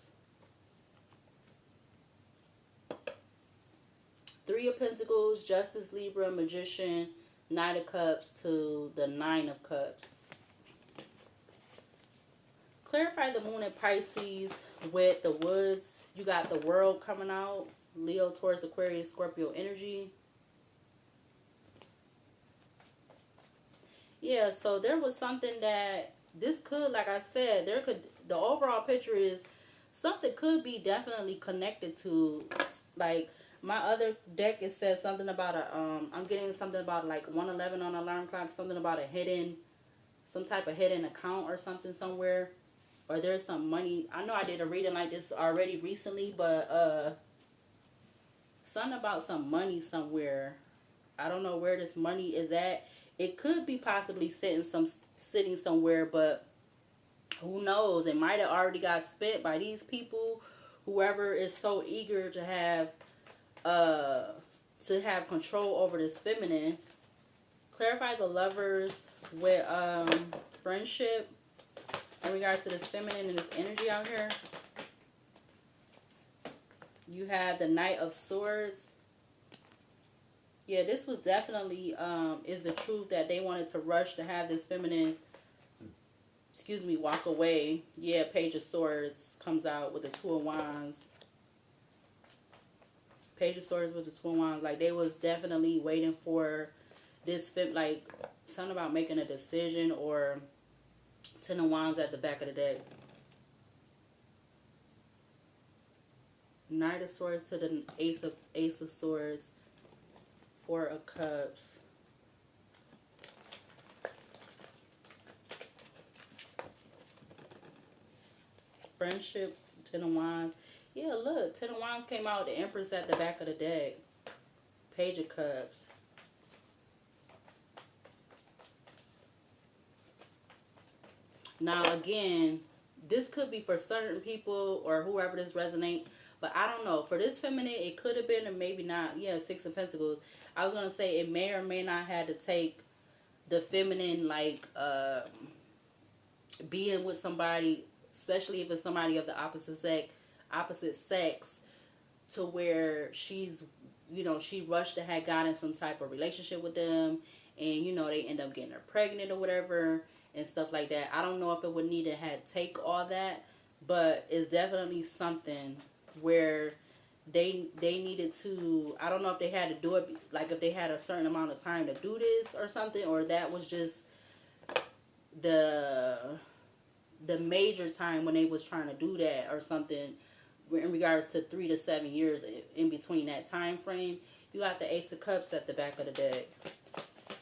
Three of Pentacles, Justice, Libra, Magician, Knight of Cups to the Nine of Cups. Clarify the Moon in Pisces with the Woods. You got the World coming out. Leo, Taurus, Aquarius, Scorpio energy. Yeah, so there was something that this could, like I said, there could, the overall picture is something could be definitely connected to, like, my other deck, it says something about a, I'm getting something about like 111 on alarm clock, something about a hidden, some type of hidden account or something somewhere, or there's some money. I know I did a reading like this already recently, but, something about some money somewhere. I don't know where this money is at. It could be possibly sitting somewhere, but who knows? It might have already got spent by these people whoever is so eager to have control over this feminine. Clarify the lovers with friendship in regards to this feminine and this energy out here. You have the Knight of Swords. Yeah, this was definitely is the truth that they wanted to rush to have this feminine, excuse me, walk away. Yeah, Page of Swords comes out with the Two of Wands. Page of Swords with the Two of Wands. Like, they was definitely waiting for this, like, something about making a decision, or Ten of Wands at the back of the deck. Knight of Swords to the Ace of Swords. Four of Cups. Friendship, Ten of Wands. Yeah, look, Ten of Wands came out, the Empress at the back of the deck. Page of Cups. Now, again, this could be for certain people or whoever this resonates, but I don't know. For this feminine, it could have been, or maybe not. Yeah, Six of Pentacles. I was going to say it may or may not have to take the feminine, like, being with somebody, especially if it's somebody of the opposite sex, to where she's, you know, she rushed to have gotten some type of relationship with them, and, you know, they end up getting her pregnant or whatever, and stuff like that. I don't know if it would need to have take all that, but it's definitely something where they needed to, I don't know if they had to do it, like if they had a certain amount of time to do this or something, or that was just the major time when they was trying to do that or something, in regards to 3 to 7 years in between that time frame. You got the Ace of Cups at the back of the deck.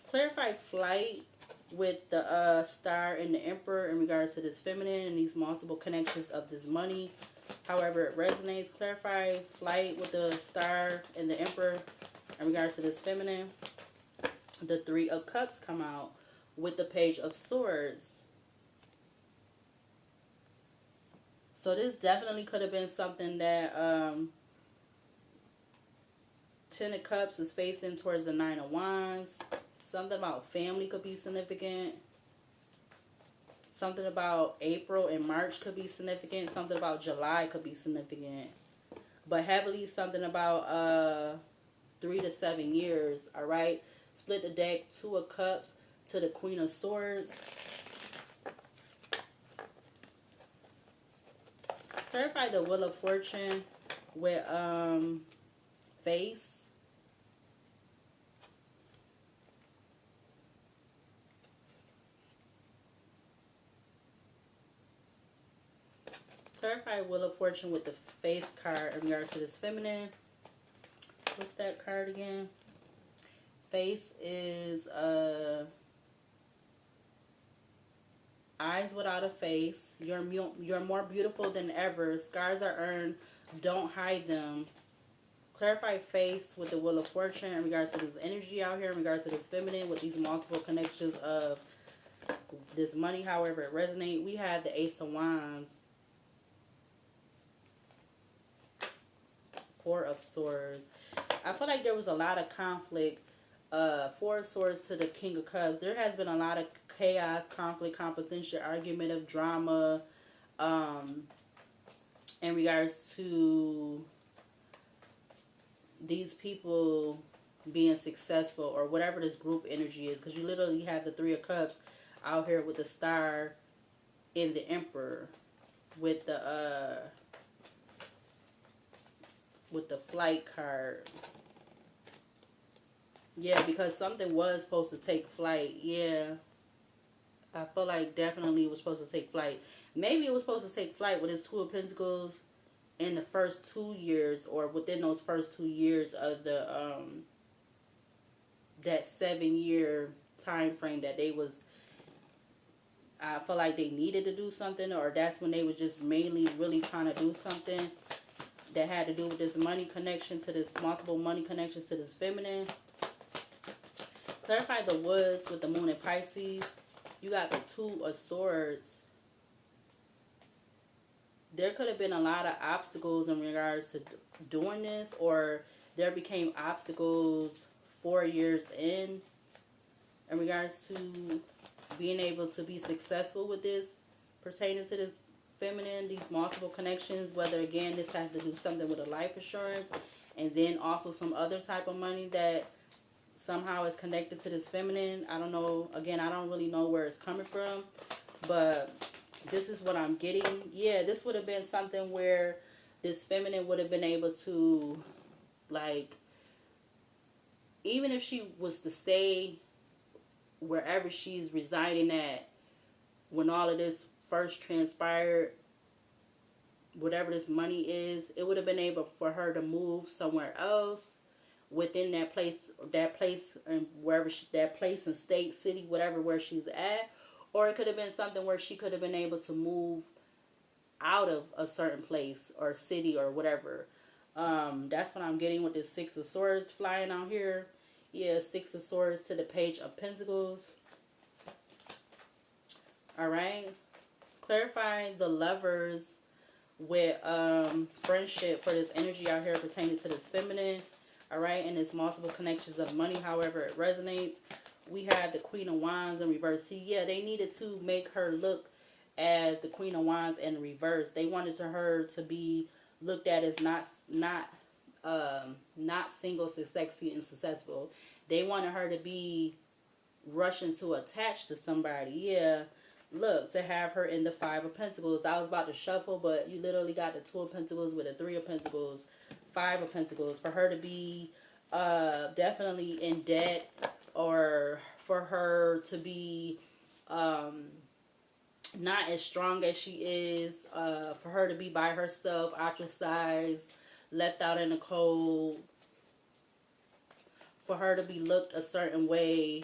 Clarify flight with the Star and the Emperor in regards to this feminine and these multiple connections of this money. However it resonates. Clarify flight with the Star and the Emperor in regards to this feminine. The Three of Cups come out with the Page of Swords. So this definitely could have been something that Ten of Cups is facing towards the Nine of Wands. Something about family could be significant. Something about April and March could be significant. Something about July could be significant. But heavily something about 3 to 7 years. Alright. Split the deck. Two of Cups to the Queen of Swords. Clarify the Wheel of Fortune with Face. Clarify Wheel of Fortune with the Face card in regards to this feminine. What's that card again? Face is eyes without a face. You're more beautiful than ever. Scars are earned. Don't hide them. Clarify Face with the Wheel of Fortune in regards to this energy out here, in regards to this feminine with these multiple connections of this money, however it resonates. We have the Ace of Wands. Four of Swords. I feel like there was a lot of conflict. Four of Swords to the King of Cups. There has been a lot of chaos, conflict, competition, argument of drama in regards to these people being successful, or whatever this group energy is, because you literally have the Three of Cups out here with the Star and the Emperor with the Flight card. Yeah, because something was supposed to take flight. Yeah. I feel like definitely it was supposed to take flight. Maybe it was supposed to take flight with his Two of Pentacles in the first 2 years, or within those first 2 years of the that 7-year time frame that they was, I feel like they needed to do something, or that's when they was just mainly really trying to do something that had to do with this money connection, to this multiple money connections to this feminine. Clarify the Woods with the Moon in Pisces. You got the Two of Swords. there could have been a lot of obstacles in regards to doing this, or there became obstacles 4 years in regards to being able to be successful with this, pertaining to this feminine, these multiple connections, whether again this has to do something with a life insurance, and then also some other type of money that somehow is connected to this feminine. I don't know, again, I don't really know where it's coming from, but this is what I'm getting. Yeah, this would have been something where this feminine would have been able to, like, even if she was to stay wherever she's residing at when all of this first transpired, whatever this money is, it would have been able for her to move somewhere else within that place, and wherever that place and state, city, whatever, where she's at. Or it could have been something where she could have been able to move out of a certain place or city or whatever. That's what I'm getting with this Six of Swords flying out here. Yeah, Six of Swords to the Page of Pentacles. Alright. Clarifying the Lovers with friendship for this energy out here pertaining to this feminine. Alright, and it's multiple connections of money, however it resonates. We have the Queen of Wands in reverse. See, yeah, they needed to make her look as the Queen of Wands in reverse. They wanted her to be looked at as not single, sexy, and successful. They wanted her to be rushing to attach to somebody. Yeah, look, to have her in the Five of Pentacles. I was about to shuffle, but you literally got the Two of Pentacles with the Three of Pentacles, Five of Pentacles. For her to be definitely in debt, or for her to be not as strong as she is, for her to be by herself, ostracized, left out in the cold, for her to be looked a certain way.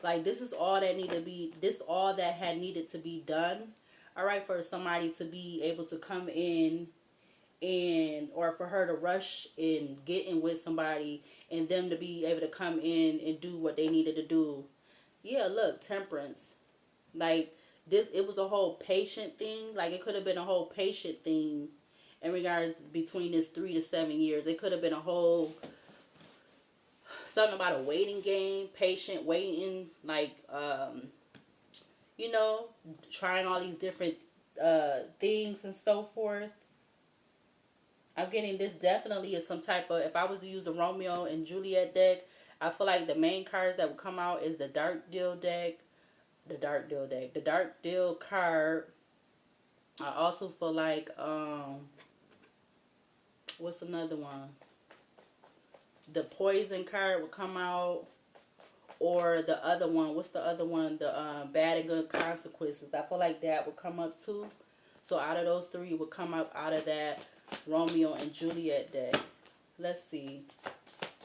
Like, this is all that needed to be, this all that had needed to be done. All right, for somebody to be able to come in and, or for her to rush and get in with somebody and them to be able to come in and do what they needed to do. Yeah, look, Temperance. Like, this, it was a whole patient thing. Like, it could have been a whole patient thing in regards between this 3 to 7 years. It could have been a whole something about a waiting game, patient waiting, like, you know, trying all these different things and so forth. I'm getting this definitely is some type of, if I was to use the Romeo and Juliet deck, I feel like the main cards that would come out is the Dark Deal deck, the Dark Deal card. I also feel like, what's another one? The Poison card would come out, or the other one, what's the other one? The Bad and Good Consequences. I feel like that would come up too. So out of those three would come up out of that Romeo and Juliet deck. Let's see.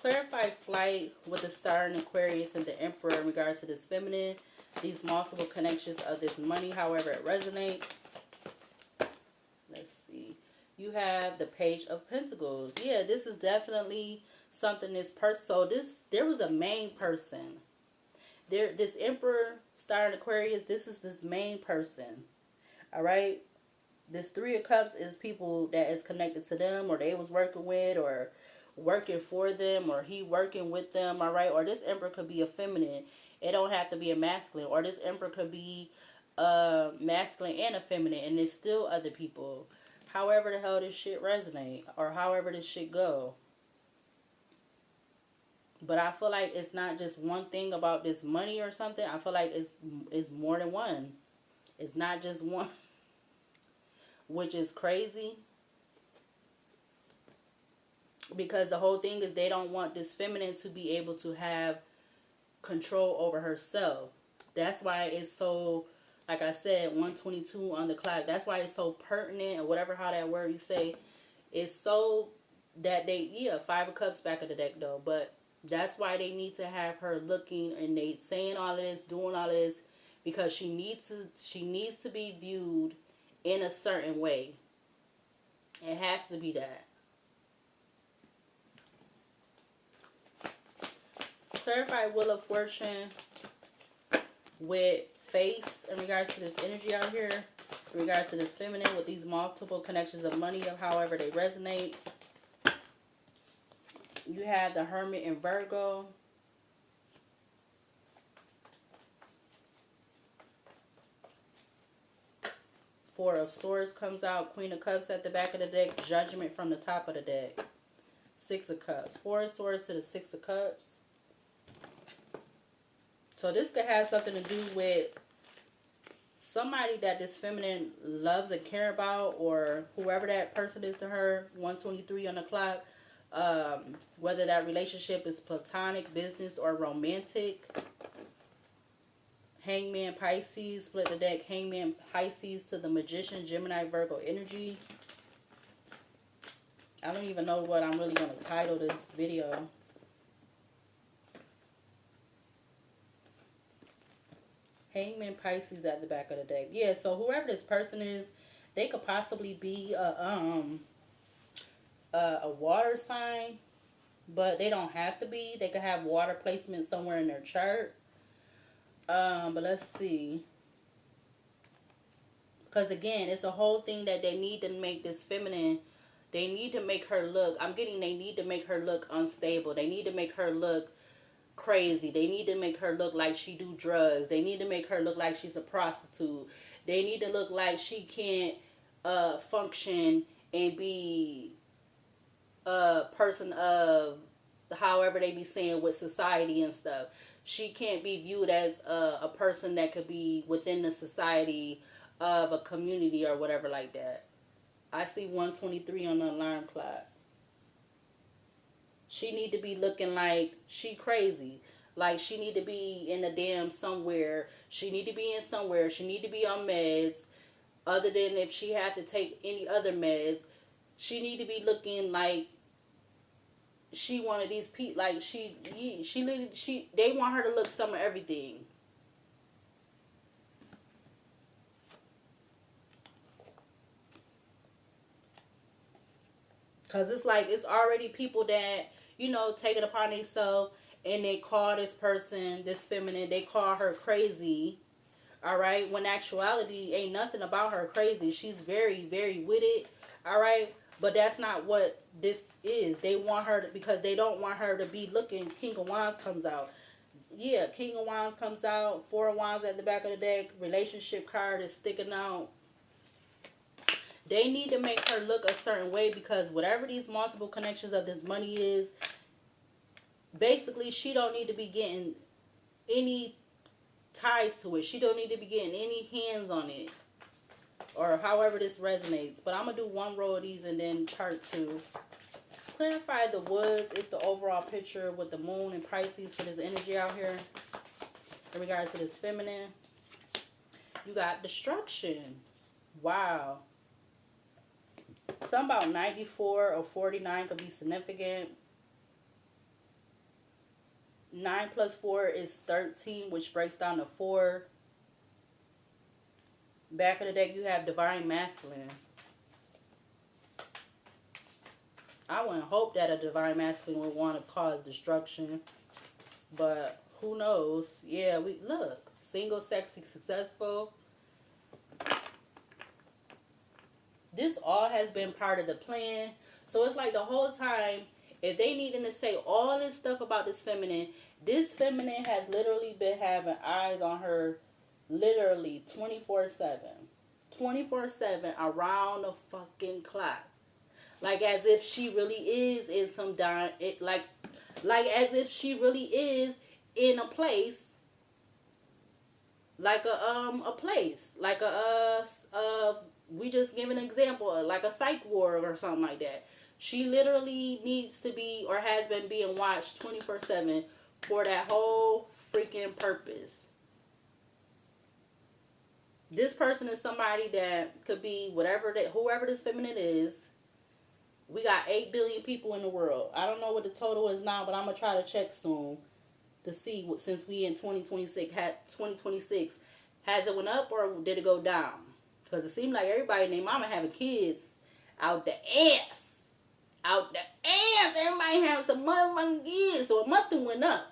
Clarify flight with the Star in Aquarius and the Emperor in regards to this feminine. These multiple connections of this money, however it resonates. Let's see. You have the Page of Pentacles. Yeah, this is definitely something this person. So there was a main person. This Emperor, Star in Aquarius, this is this main person. Alright? This Three of Cups is people that is connected to them, or they was working with, or working for them, or he working with them, alright? Or this Emperor could be a feminine. It don't have to be a masculine. Or this Emperor could be masculine and a feminine, and it's still other people. However the hell this shit resonate, or however this shit go. But I feel like it's not just one thing about this money or something. I feel like it's more than one. It's not just one, which is crazy. Because the whole thing is they don't want this feminine to be able to have control over herself. That's why it's so, like I said, 122 on the clock. That's why it's so pertinent, or whatever, how that word you say. It's so that they, yeah, Five of Cups back of the deck though. But that's why they need to have her looking, and they saying all of this, doing all of this, because she needs to be viewed in a certain way. It has to be that. Clarify Wheel of Fortune with Face in regards to this energy out here. In regards to this feminine with these multiple connections of money of however they resonate. You have the Hermit in Virgo. Four of Swords comes out. Queen of Cups at the back of the deck. Judgment from the top of the deck. Six of Cups. Four of Swords to the Six of Cups. So this could have something to do with somebody that this feminine loves and care about, or whoever that person is to her. 123 on the clock. Whether that relationship is platonic, business, or romantic. Hangman, Pisces, split the deck. Hangman, Pisces to the Magician, Gemini, Virgo energy. I don't even know what I'm really going to title this video. Hangman, Pisces at the back of the deck. Yeah, so whoever this person is, they could possibly be a water sign, but they don't have to be. They could have water placement somewhere in their chart. But let's see. Because again, it's a whole thing that they need to make this feminine. They need to make her look. I'm getting they need to make her look unstable. They need to make her look crazy. They need to make her look like she do drugs. They need to make her look like she's a prostitute. They need to look like she can't function and be a person of however they be saying with society and stuff. She can't be viewed as a person that could be within the society of a community or whatever like that. I see 123 on the alarm clock. She need to be looking like she crazy. Like she need to be in a damn somewhere. She need to be in somewhere. She need to be on meds. Other than if she had to take any other meds. She need to be looking like she one of these people, like they want her to look some of everything. Cause it's like, it's already people that, you know, take it upon themselves and they call this person, this feminine, they call her crazy. Alright, when actuality ain't nothing about her crazy. She's very, very with it. Alright. But that's not what this is. They want her to, because they don't want her to be looking. King of Wands comes out. Yeah, King of Wands comes out. Four of Wands at the back of the deck. Relationship card is sticking out. They need to make her look a certain way because whatever these multiple connections of this money is, basically she don't need to be getting any ties to it. She don't need to be getting any hands on it. Or however this resonates. But I'm going to do one row of these and then part two. Clarify the woods. It's the overall picture with the moon and Pisces for this energy out here. In regards to this feminine. You got destruction. Wow. Something about 94 or 49 could be significant. 9 plus 4 is 13, which breaks down to 4. Back of the deck, you have Divine Masculine. I wouldn't hope that a Divine Masculine would want to cause destruction. But who knows? Yeah, we look. Single, sexy, successful. This all has been part of the plan. So it's like the whole time, if they needing to say all this stuff about this feminine has literally been having eyes on her literally 24/7. 24/7 around the fucking clock. Like as if she really is in some like as if she really is in a place, like a place, like we just give an example, like a psych ward or something like that. She literally needs to be or has been being watched 24/7 for that whole freaking purpose. This person is somebody that could be whoever this feminine is. We got 8 billion people in the world. I don't know what the total is now, but I'm going to try to check soon to see since we in 2026, has it went up or did it go down? Because it seemed like everybody and their mama having kids out the ass. Out the ass. Everybody having some motherfucking kids. So it must have went up.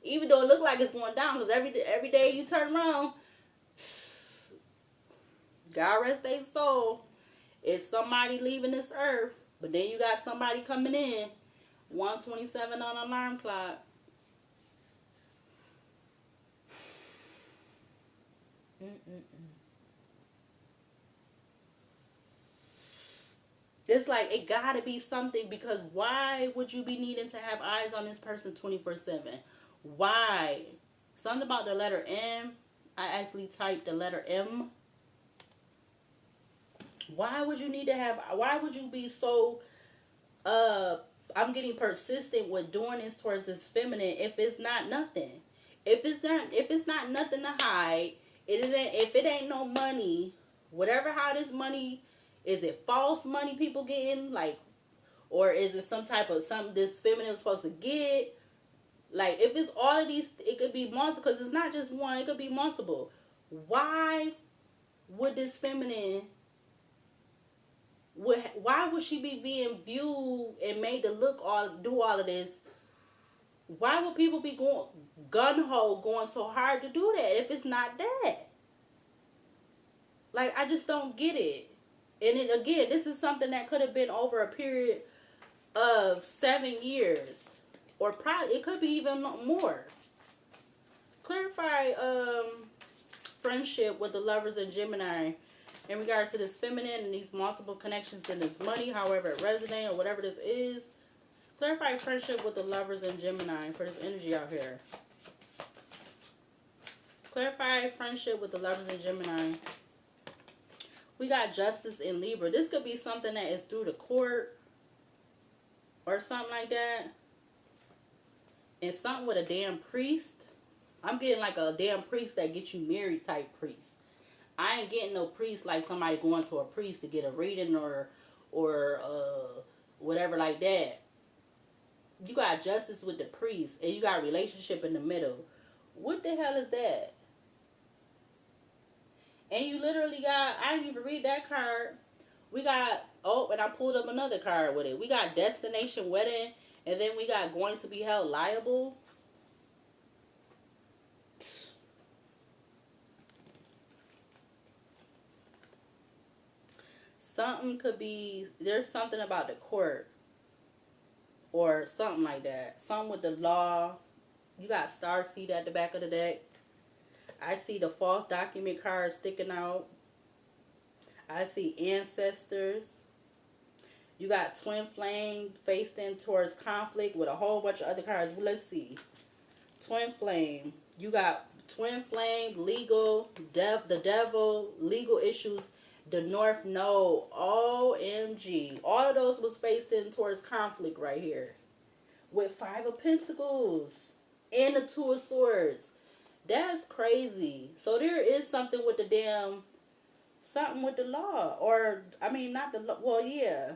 Even though it looked like it's going down. Because every day you turn around, God rest their soul. It's somebody leaving this earth, but then you got somebody coming in. 127 on alarm clock. It's like, it gotta be something, because why would you be needing to have eyes on this person 24/7? Why? Something about the letter M. I actually typed the letter M. Why would you need to have, why would you be so, I'm getting persistent with doing this towards this feminine if it's not nothing? If it's not nothing to hide, if it ain't no money, whatever, how this money, is it false money people getting, like, or is it some type of something this feminine is supposed to get? Like, if it's all of these, it could be multiple, because it's not just one, it could be multiple. Why would this feminine, why would she be being viewed and made to do all of this? Why would people be going gun-ho, going so hard to do that if it's not that? Like, I just don't get it. And then again, this is something that could have been over a period of 7 years. Or probably, it could be even more. Clarify friendship with the lovers in Gemini in regards to this feminine and these multiple connections and this money, however it resonates or whatever this is. Clarify friendship with the lovers in Gemini for this energy out here. Clarify friendship with the lovers in Gemini. We got justice in Libra. This could be something that is through the court or something like that. And something with a damn priest. I'm getting like a damn priest that gets you married type priest. I ain't getting no priest like somebody going to a priest to get a reading or whatever like that. You got justice with the priest and you got relationship in the middle. What the hell is that? And you literally got, I didn't even read that card. We got, oh, and I pulled up another card with it. We got destination wedding, and then we got going to be held liable. Something could be, there's something about the court or something like that. Something with the law. You got Starseed at the back of the deck. I see the false document card sticking out. I see ancestors. You got twin flame facing towards conflict with a whole bunch of other cards. Well, let's see. Twin flame. You got twin flame, legal, the devil, legal issues, the North Node. OMG. All of those was facing towards conflict right here. With 5 of Pentacles and the 2 of Swords. That's crazy. So there is something with the damn, something with the law. Or, I mean, not the law. Well, yeah.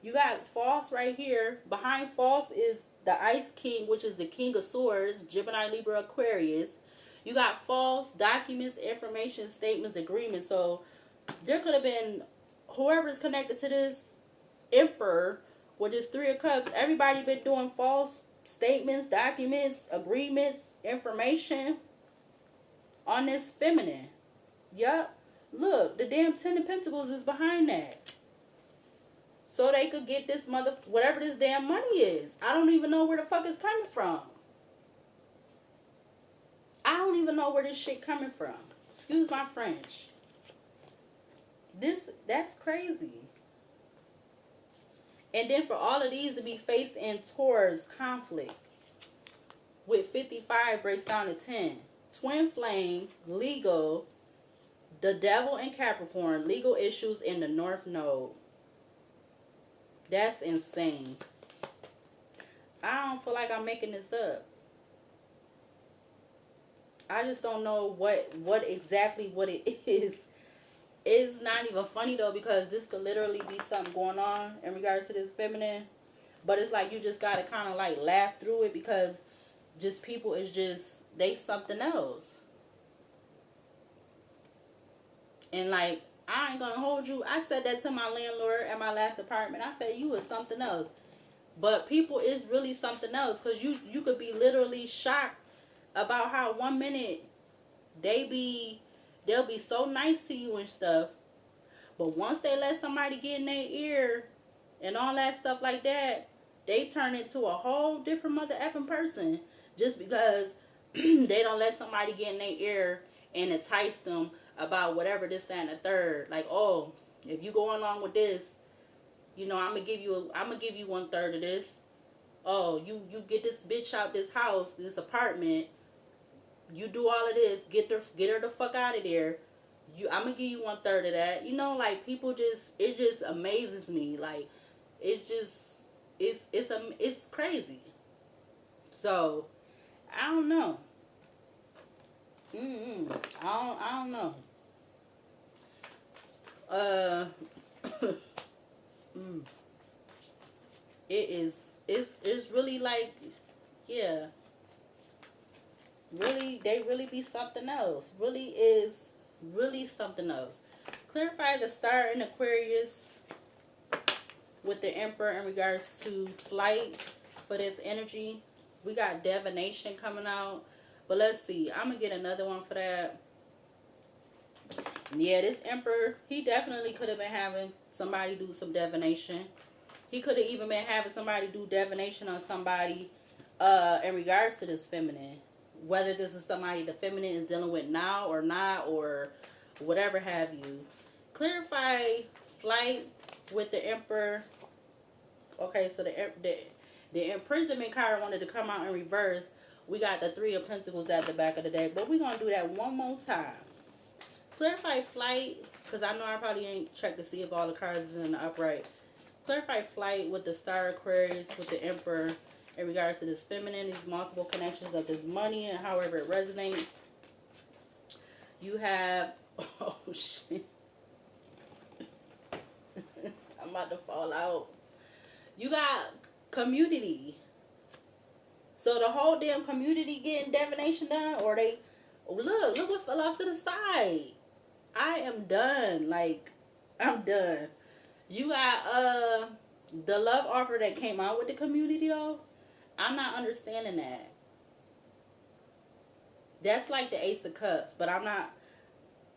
You got false right here. Behind false is the Ice King, which is the King of Swords. Gemini, Libra, Aquarius. You got false documents, information, statements, agreements. So there could have been whoever's connected to this Emperor with this 3 of Cups. Everybody been doing false statements, documents, agreements, information on this feminine. Yup. Look, the damn 10 of Pentacles is behind that. So they could get this whatever this damn money is. I don't even know where the fuck it's coming from. I don't even know where this shit coming from. Excuse my French. That's crazy. And then for all of these to be faced in towards conflict. With 55 breaks down to 10. Twin flame, legal, the devil and Capricorn, legal issues in the North Node. That's insane. I don't feel like I'm making this up. I just don't know what exactly what it is. It's not even funny though, because this could literally be something going on in regards to this feminine. But it's like you just gotta kind of like laugh through it, because just people is just, they something else. And like, I ain't gonna hold you. I said that to my landlord at my last apartment. I said, you is something else. But people is really something else, because you could be literally shocked about how 1 minute they be They'll be so nice to you and stuff. But once they let somebody get in their ear and all that stuff like that, they turn into a whole different mother effing person. Just because they don't let somebody get in their ear and entice them about whatever this, that, and the third. Like, oh, if you go along with this, you know, I'm gonna give you 1/3 of this. Oh, you get this bitch out this house, this apartment. You do all of this, get her the fuck out of there. I'm gonna give you 1/3 of that. You know, like people it just amazes me. Like it's just it's crazy. So I don't know. I don't know. Uh, mm, it's really like, yeah, really they really be something else. Really something else. Clarify the star in Aquarius with the Emperor in regards to flight for this energy. We got divination coming out. But let's see. I'm going to get another one for that. Yeah, this Emperor, he definitely could have been having somebody do some divination. He could have even been having somebody do divination on somebody in regards to this feminine. Whether this is somebody the feminine is dealing with now or not, or whatever have you. Clarify flight with the Emperor. Okay, so the imprisonment card wanted to come out in reverse. We got the Three of Pentacles at the back of the deck, but we're going to do that one more time. Clarify flight, because I know I probably ain't checked to see if all the cards is in the upright. Clarify flight with the Star Aquarius, with the Emperor, in regards to this feminine, these multiple connections of this money and however it resonates. You have, oh shit. I'm about to fall out. You got community. So the whole damn community getting divination done, or they look what fell off to the side. I am done. Like, I'm done. You got the love offer that came out with the community though. I'm not understanding that. That's like the Ace of Cups, but I'm not.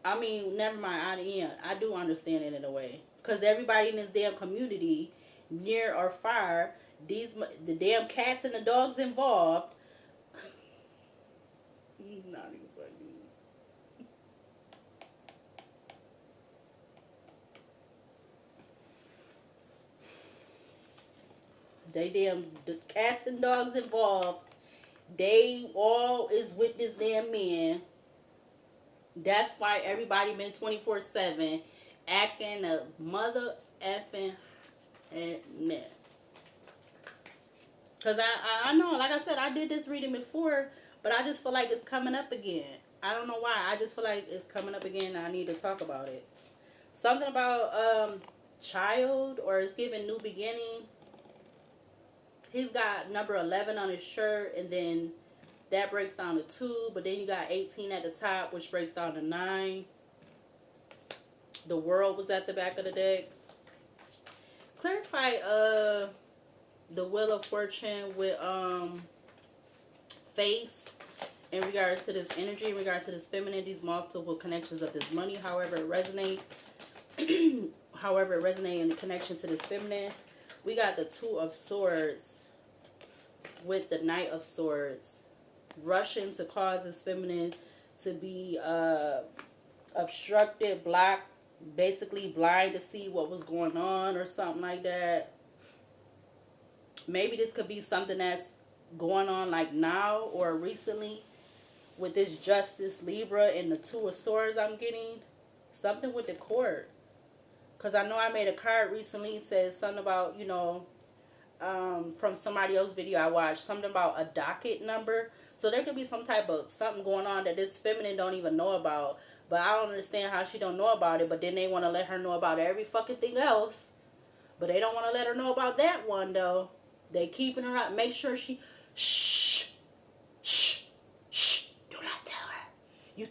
I mean, never mind. I do understand it in a way, because everybody in this damn community, near or far, the damn cats and the dogs involved. Not even funny. The cats and dogs involved. They all is with this damn man. That's why everybody been 24/7 acting a mother effing mess. Cause I know, like I said, I did this reading before, but I just feel like it's coming up again. I don't know why. I just feel like it's coming up again and I need to talk about it. Something about child, or it's giving new beginning. He's got number 11 on his shirt, and then that breaks down to 2, but then you got 18 at the top, which breaks down to 9. The World was at the back of the deck. Clarify the Wheel of Fortune with Face in regards to this energy, in regards to this feminine, these multiple connections of this money, however it resonates. However it resonates in the connection to this feminine. We got the Two of Swords with the Knight of Swords. Rushing to cause this feminine to be obstructed, blocked, basically blind to see what was going on or something like that. Maybe this could be something that's going on like now or recently with this Justice, Libra, and the Two of Swords I'm getting. Something with the court. Because I know I made a card recently. It says something about, you know, from somebody else's video I watched. Something about a docket number. So there could be some type of something going on that this feminine don't even know about. But I don't understand how she don't know about it. But then they want to let her know about every fucking thing else. But they don't want to let her know about that one, though. They keeping her up. Make sure she... Shh. Shh. Shh. Do not tell her. You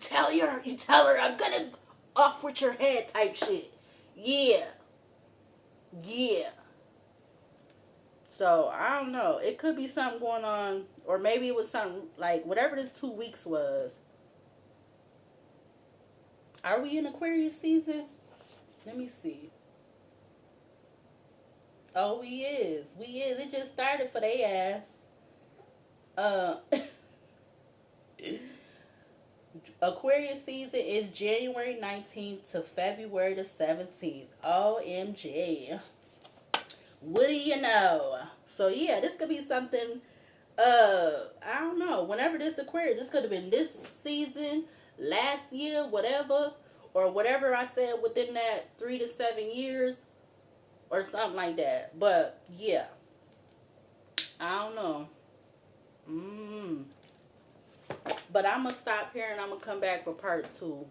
tell her I'm gonna off with your head type shit. Yeah. Yeah. So, I don't know. It could be something going on. Or maybe it was something like whatever this 2 weeks was. Are we in Aquarius season? Let me see. Oh, we is. We is. It just started for they ass. Uh, Aquarius season is January 19th to February the 17th. OMG. What do you know? So yeah, this could be something, I don't know. Whenever this Aquarius, this could have been this season, last year, whatever, or whatever I said within that 3 to 7 years, or something like that. But yeah, I don't know. But I'm gonna stop here and I'm gonna come back for part 2.